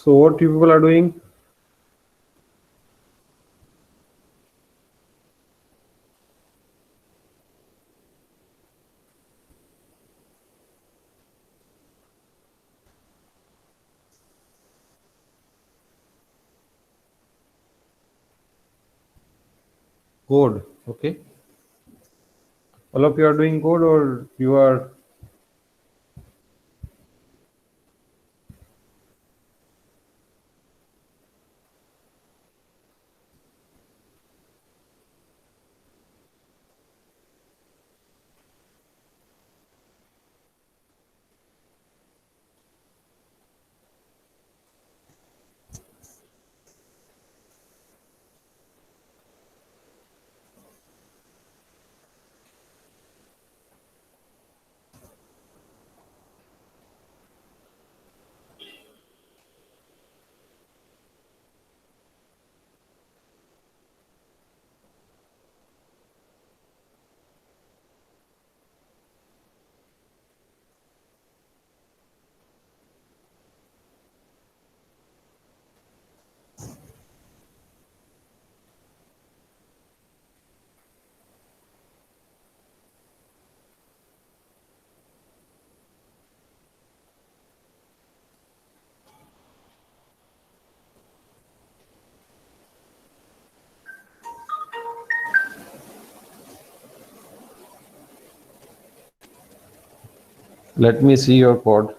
So what you people are doing? Code. Okay. All of you are doing code, or you are. Let me see your code.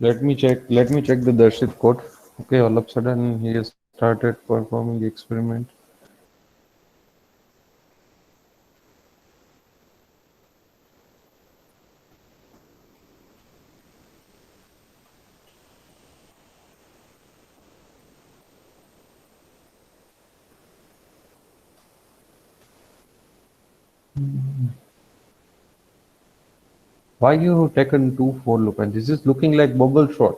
Let me check. Let me check the Darshit code. Okay. All of a sudden, he has started performing the experiment. Why you taken two for loop? And this is looking like bubble shot.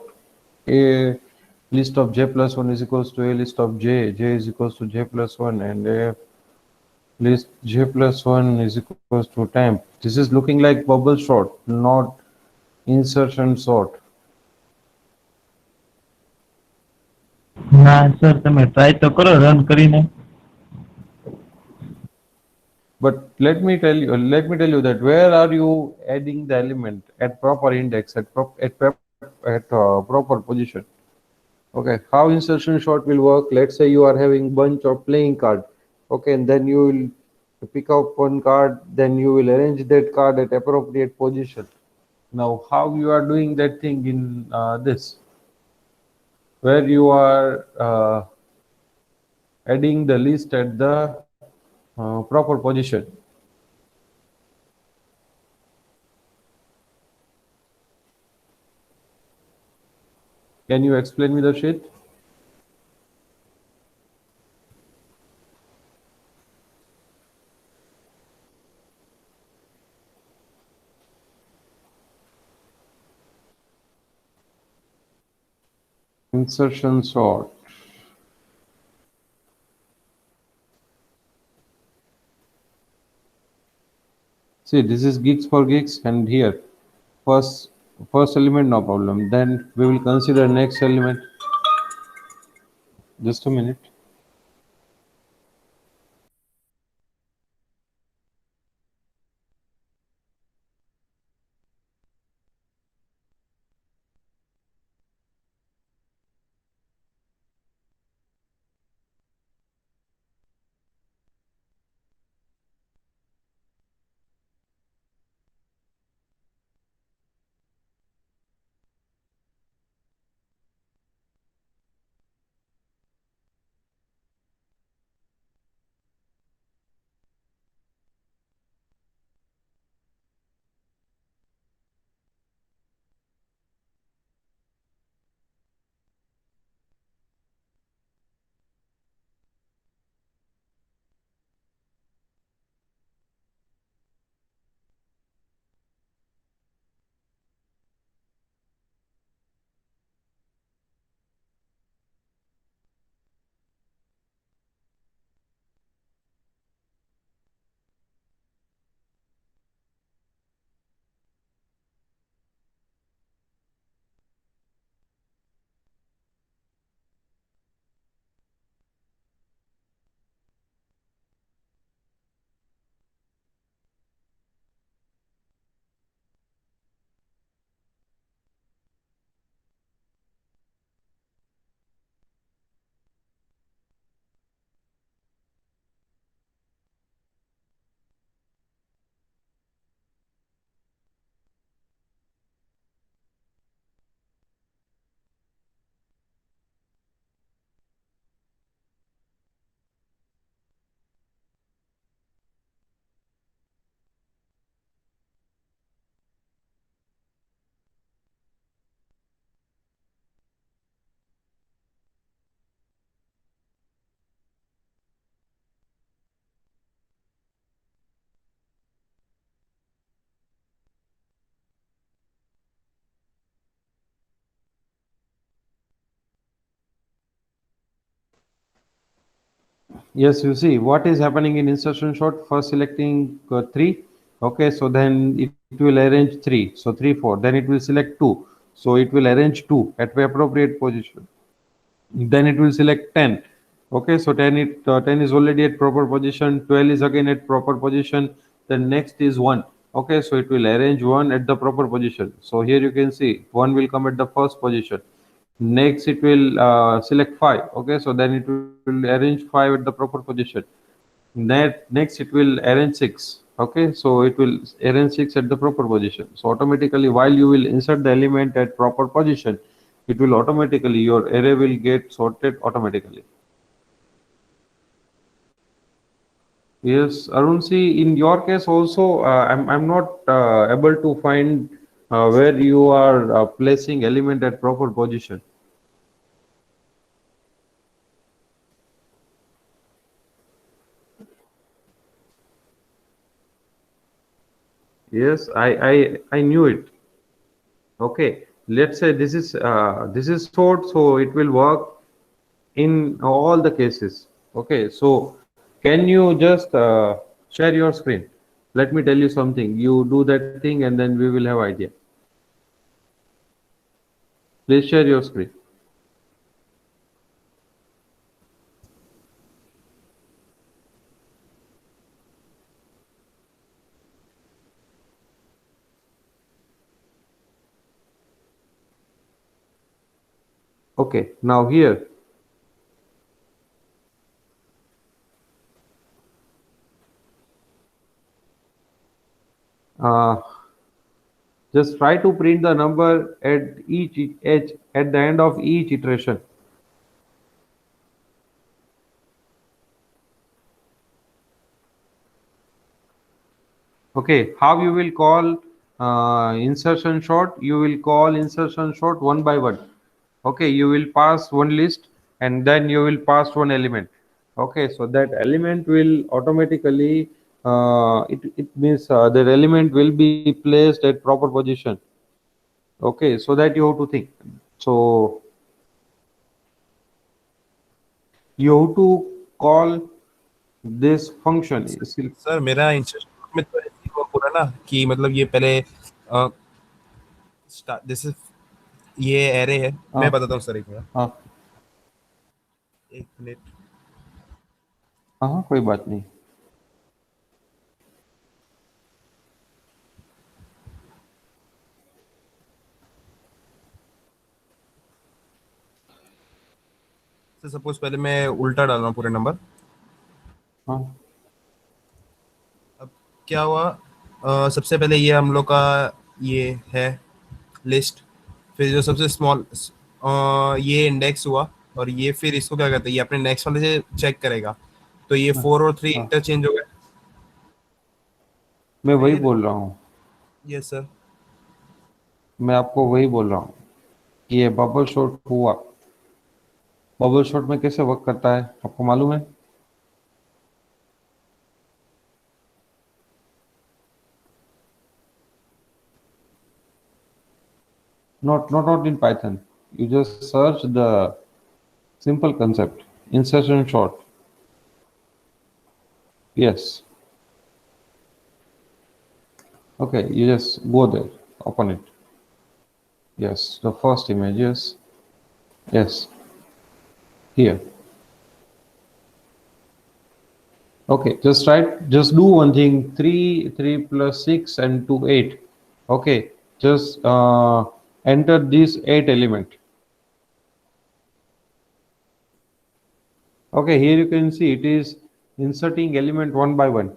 A list of j plus 1 is equals to a list of j is equals to j plus 1, and a list j plus 1 is equals to temp. This is looking like bubble sort, not insertion sort. ના sir તમે try તો કરો run કરીને. But let me tell you that where are you adding the element at proper index, at proper position? Okay, how insertion sort will work? Let's say you are having bunch of playing card. Okay, and then you will pick up one card, then you will arrange that card at appropriate position. Now, how you are doing that thing in this, where you are adding the list at the proper position? Can you explain me the shit? Insertion sort. See, this is gigs for gigs, and here first first element no problem. Then we will consider next element. Just a minute. Yes, you see what is happening in insertion sort. First selecting 3. Okay, so then it will arrange 3. So 3, 4. Then it will select 2. So it will arrange 2 at the appropriate position. Then it will select 10. Okay, so 10 is already at proper position. 12 is again at proper position. Then next is 1. Okay, so it will arrange 1 at the proper position. So here you can see 1 will come at the first position. Next it will select 5. Okay, so then it will arrange 5 at the proper position. Next it will arrange 6. Okay, so it will arrange 6 at the proper position. So automatically, while you will insert the element at proper position, it will automatically, your array will get sorted automatically. Yes, Arun, see, in your case also, I'm not able to find where you are placing element at proper position. Yes, I knew it. Okay, let's say this is stored, so it will work in all the cases. Okay, so can you just share your screen? Let me tell you something. You do that thing, and then we will have idea. Please share your screen. Okay, now here, uh, just try to print the number at each edge at the end of each iteration. Okay, how you will call insertion sort? You will call insertion sort one by one. Okay, you will pass one list and then you will pass one element. Okay, so that element will automatically, it means that element will be placed at proper position. Okay, so that you have to think. So you have to call this function. Sir मेरा institute में तो ऐसी वो पूरा ना कि मतलब ये पहले जैसे ये एरे है मैं बताता हूँ सर एक मिनट हाँ एक मिनट हाँ हाँ, कोई बात नहीं. सर सपोज पहले मैं उल्टा डाल रहा हूँ पूरे नंबर हाँ अब क्या हुआ सबसे पहले ये हम लोग का ये है लिस्ट फिर जो सबसे स्मॉल ये इंडेक्स हुआ और ये फिर इसको क्या कहते हैं ये अपने नेक्स्ट वाले से चेक करेगा तो ये 4 और 3 हाँ, इंटरचेंज हो गए मैं वही फिर बोल रहा हूँ. यस सर मैं आपको वही बोल रहा हूँ कि ये बबल शॉट हुआ. बबल शॉट में कैसे वर्क करता है आपको मालूम है? Not in Python. You just search the simple concept, insertion short. Yes. Okay, you just go there, open it. Yes, the first image. Yes, yes, here. Okay, just do one thing. 3 plus 6 and 2 8. Okay, just enter this 8 element. Okay, here you can see it is inserting element one by one.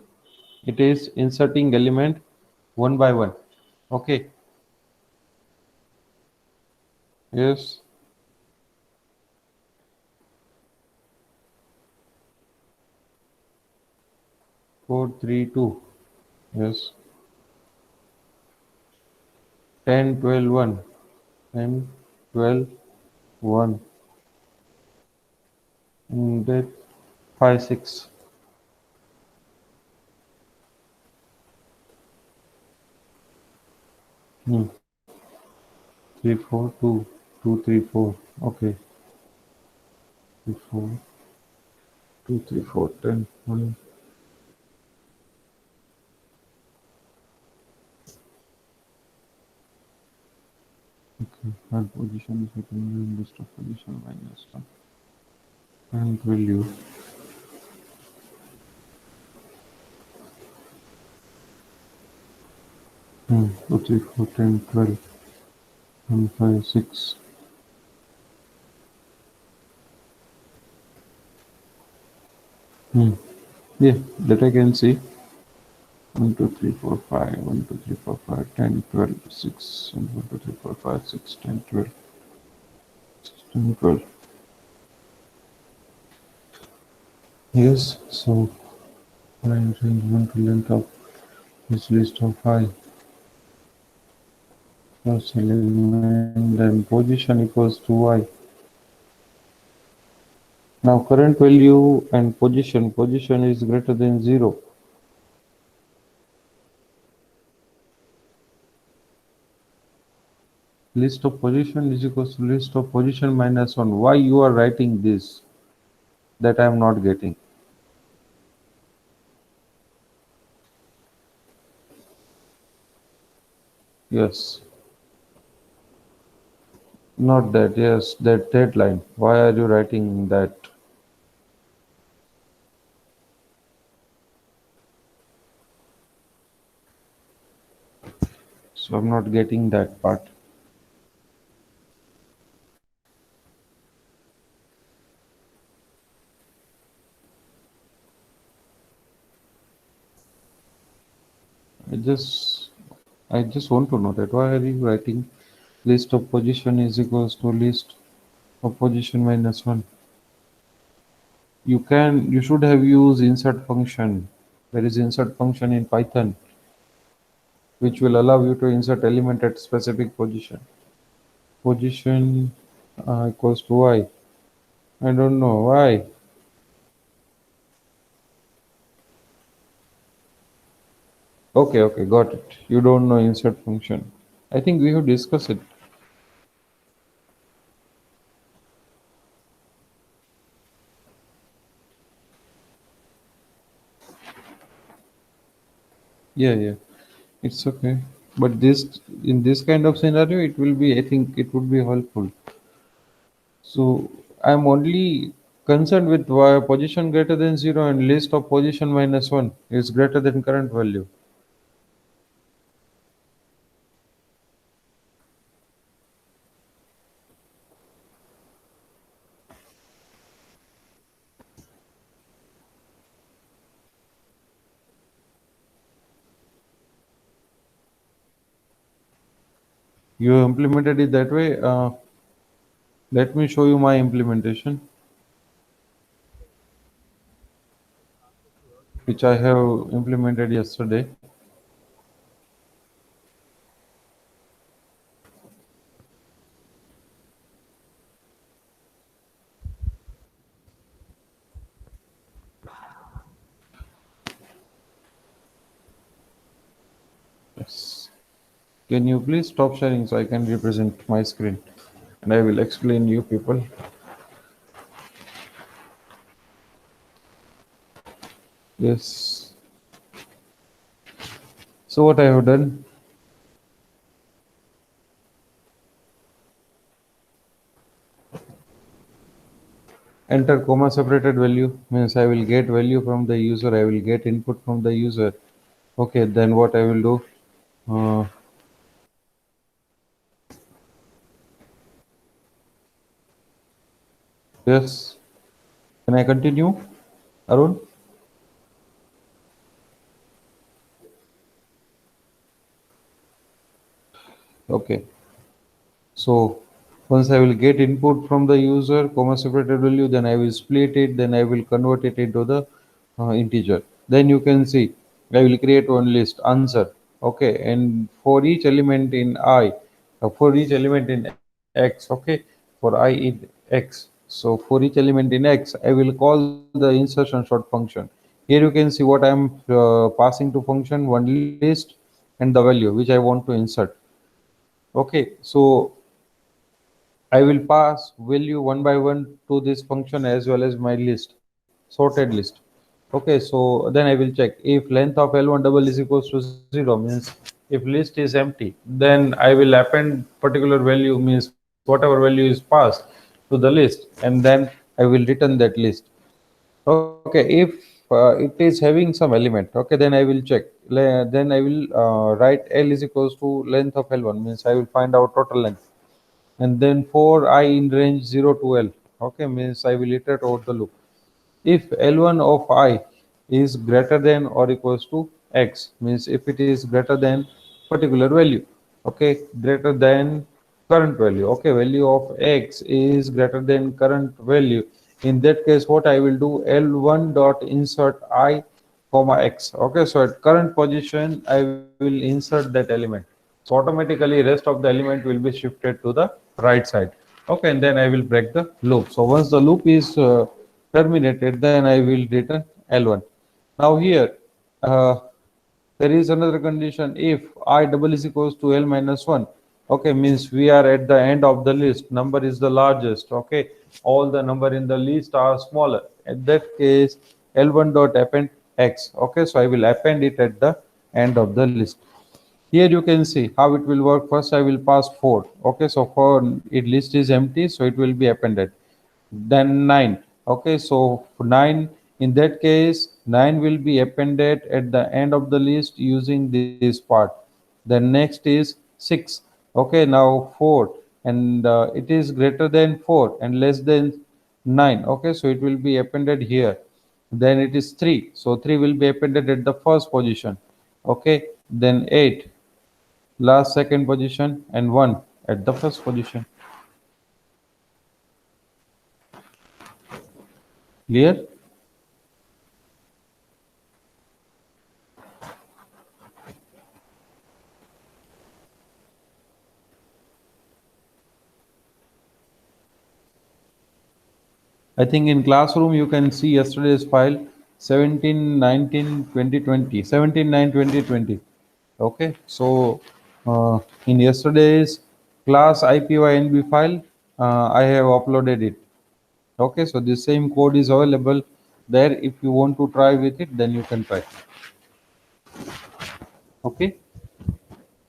It is inserting element one by one. Okay. Yes. Four, three, two. Yes. 10, 12, 1. 10, 12, 1. And that 5, 6. Hmm. 3, 4, 2. 2, 3, 4. Okay. 3, 4. 2, 3, 4, 10, 1. Okay, and position is written in list of position minus 1. And value. Hmm. 2, 3, 4, 10, 12, 1, 5, 6. Hmm. Yeah, that I can see. 1, 2, 3, 4, 5, 1, 2, 3, 4, 5, 10, 12, 6, and 1, 2, 3, 4, 5, 6, 10, 12, 16, 12. Yes, so line range 1 to length of this list of 5 plus element, then position equals to y. Now current value and position is greater than 0. List of position is equals to list of position minus 1. Why you are writing this? That I am not getting. Yes. Not that, yes, that deadline. Why are you writing that? So I'm not getting that part. I just I just want to know that why are you writing list of position is equals to list of position minus 1? You should have used insert function. There is insert function in Python which will allow you to insert element at specific position. Position equals to y. I don't know why. Okay, okay, got it. You don't know insert function. I think we have discussed it. Yeah, yeah, it's okay. But this in this kind of scenario, it will be. I think it would be helpful. So I'm only concerned with why position greater than 0 and list of position minus 1 is greater than current value. You implemented it that way. Let me show you my implementation, which I have implemented yesterday. Yes. Can you please stop sharing so I can represent my screen and I will explain you people. Yes. So what I have done, enter comma separated value means I will get value from the user. I will get input from the user. Okay, then what I will do? Uh, yes. Can I continue, Arun? Okay. So once I will get input from the user, comma separated value, then I will split it, then I will convert it into the integer. Then you can see I will create one list answer. Okay, and for each element in I, for each element in X, okay, for I in X. So for each element in X, I will call the insertion short function. Here you can see what I am passing to function one list and the value which I want to insert. Okay, so I will pass value one by one to this function as well as my list. sorted list. Okay, so then I will check if length of L1 double is equals to 0, means if list is empty, then I will append particular value, means whatever value is passed to the list, and then I will return that list. Okay, if it is having some element, okay, then I will check. Then I will write L is equals to length of L1, means I will find out total length, and then for I in range 0 to L, okay, means I will iterate over the loop. If L1 of I is greater than or equals to X, means if it is greater than particular value, okay, greater than current value, okay, value of X is greater than current value. In that case, what I will do, L1 dot insert I comma X, okay, so at current position I will insert that element, so automatically rest of the element will be shifted to the right side. Okay, and then I will break the loop. So once the loop is terminated, then I will return L1. Now here, uh, there is another condition. If I double is equals to L minus 1, okay, means we are at the end of the list. Number is the largest, okay. All the number in the list are smaller. In that case, L1 dot append X, okay. So I will append it at the end of the list. Here you can see how it will work. First I will pass 4, okay, so for it list is empty, so it will be appended. Then 9, okay, so for 9, in that case 9 will be appended at the end of the list using this part. Then next is 6, okay, now 4, and it is greater than 4 and less than 9, okay, so it will be appended here. Then it is 3, so 3 will be appended at the first position, okay. Then 8, last second position, and 1 at the first position. Clear? I think in classroom you can see yesterday's file 17 19 2020 17 9 2020. Okay, so in yesterday's class IPYNB file, I have uploaded it. Okay, so the same code is available there. If you want to try with it, then you can try. Okay,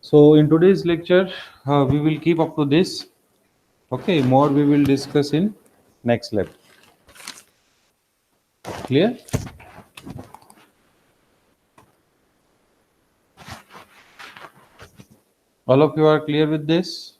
so in today's lecture, we will keep up to this. Okay, more we will discuss in next lab. Clear? All of you are clear with this?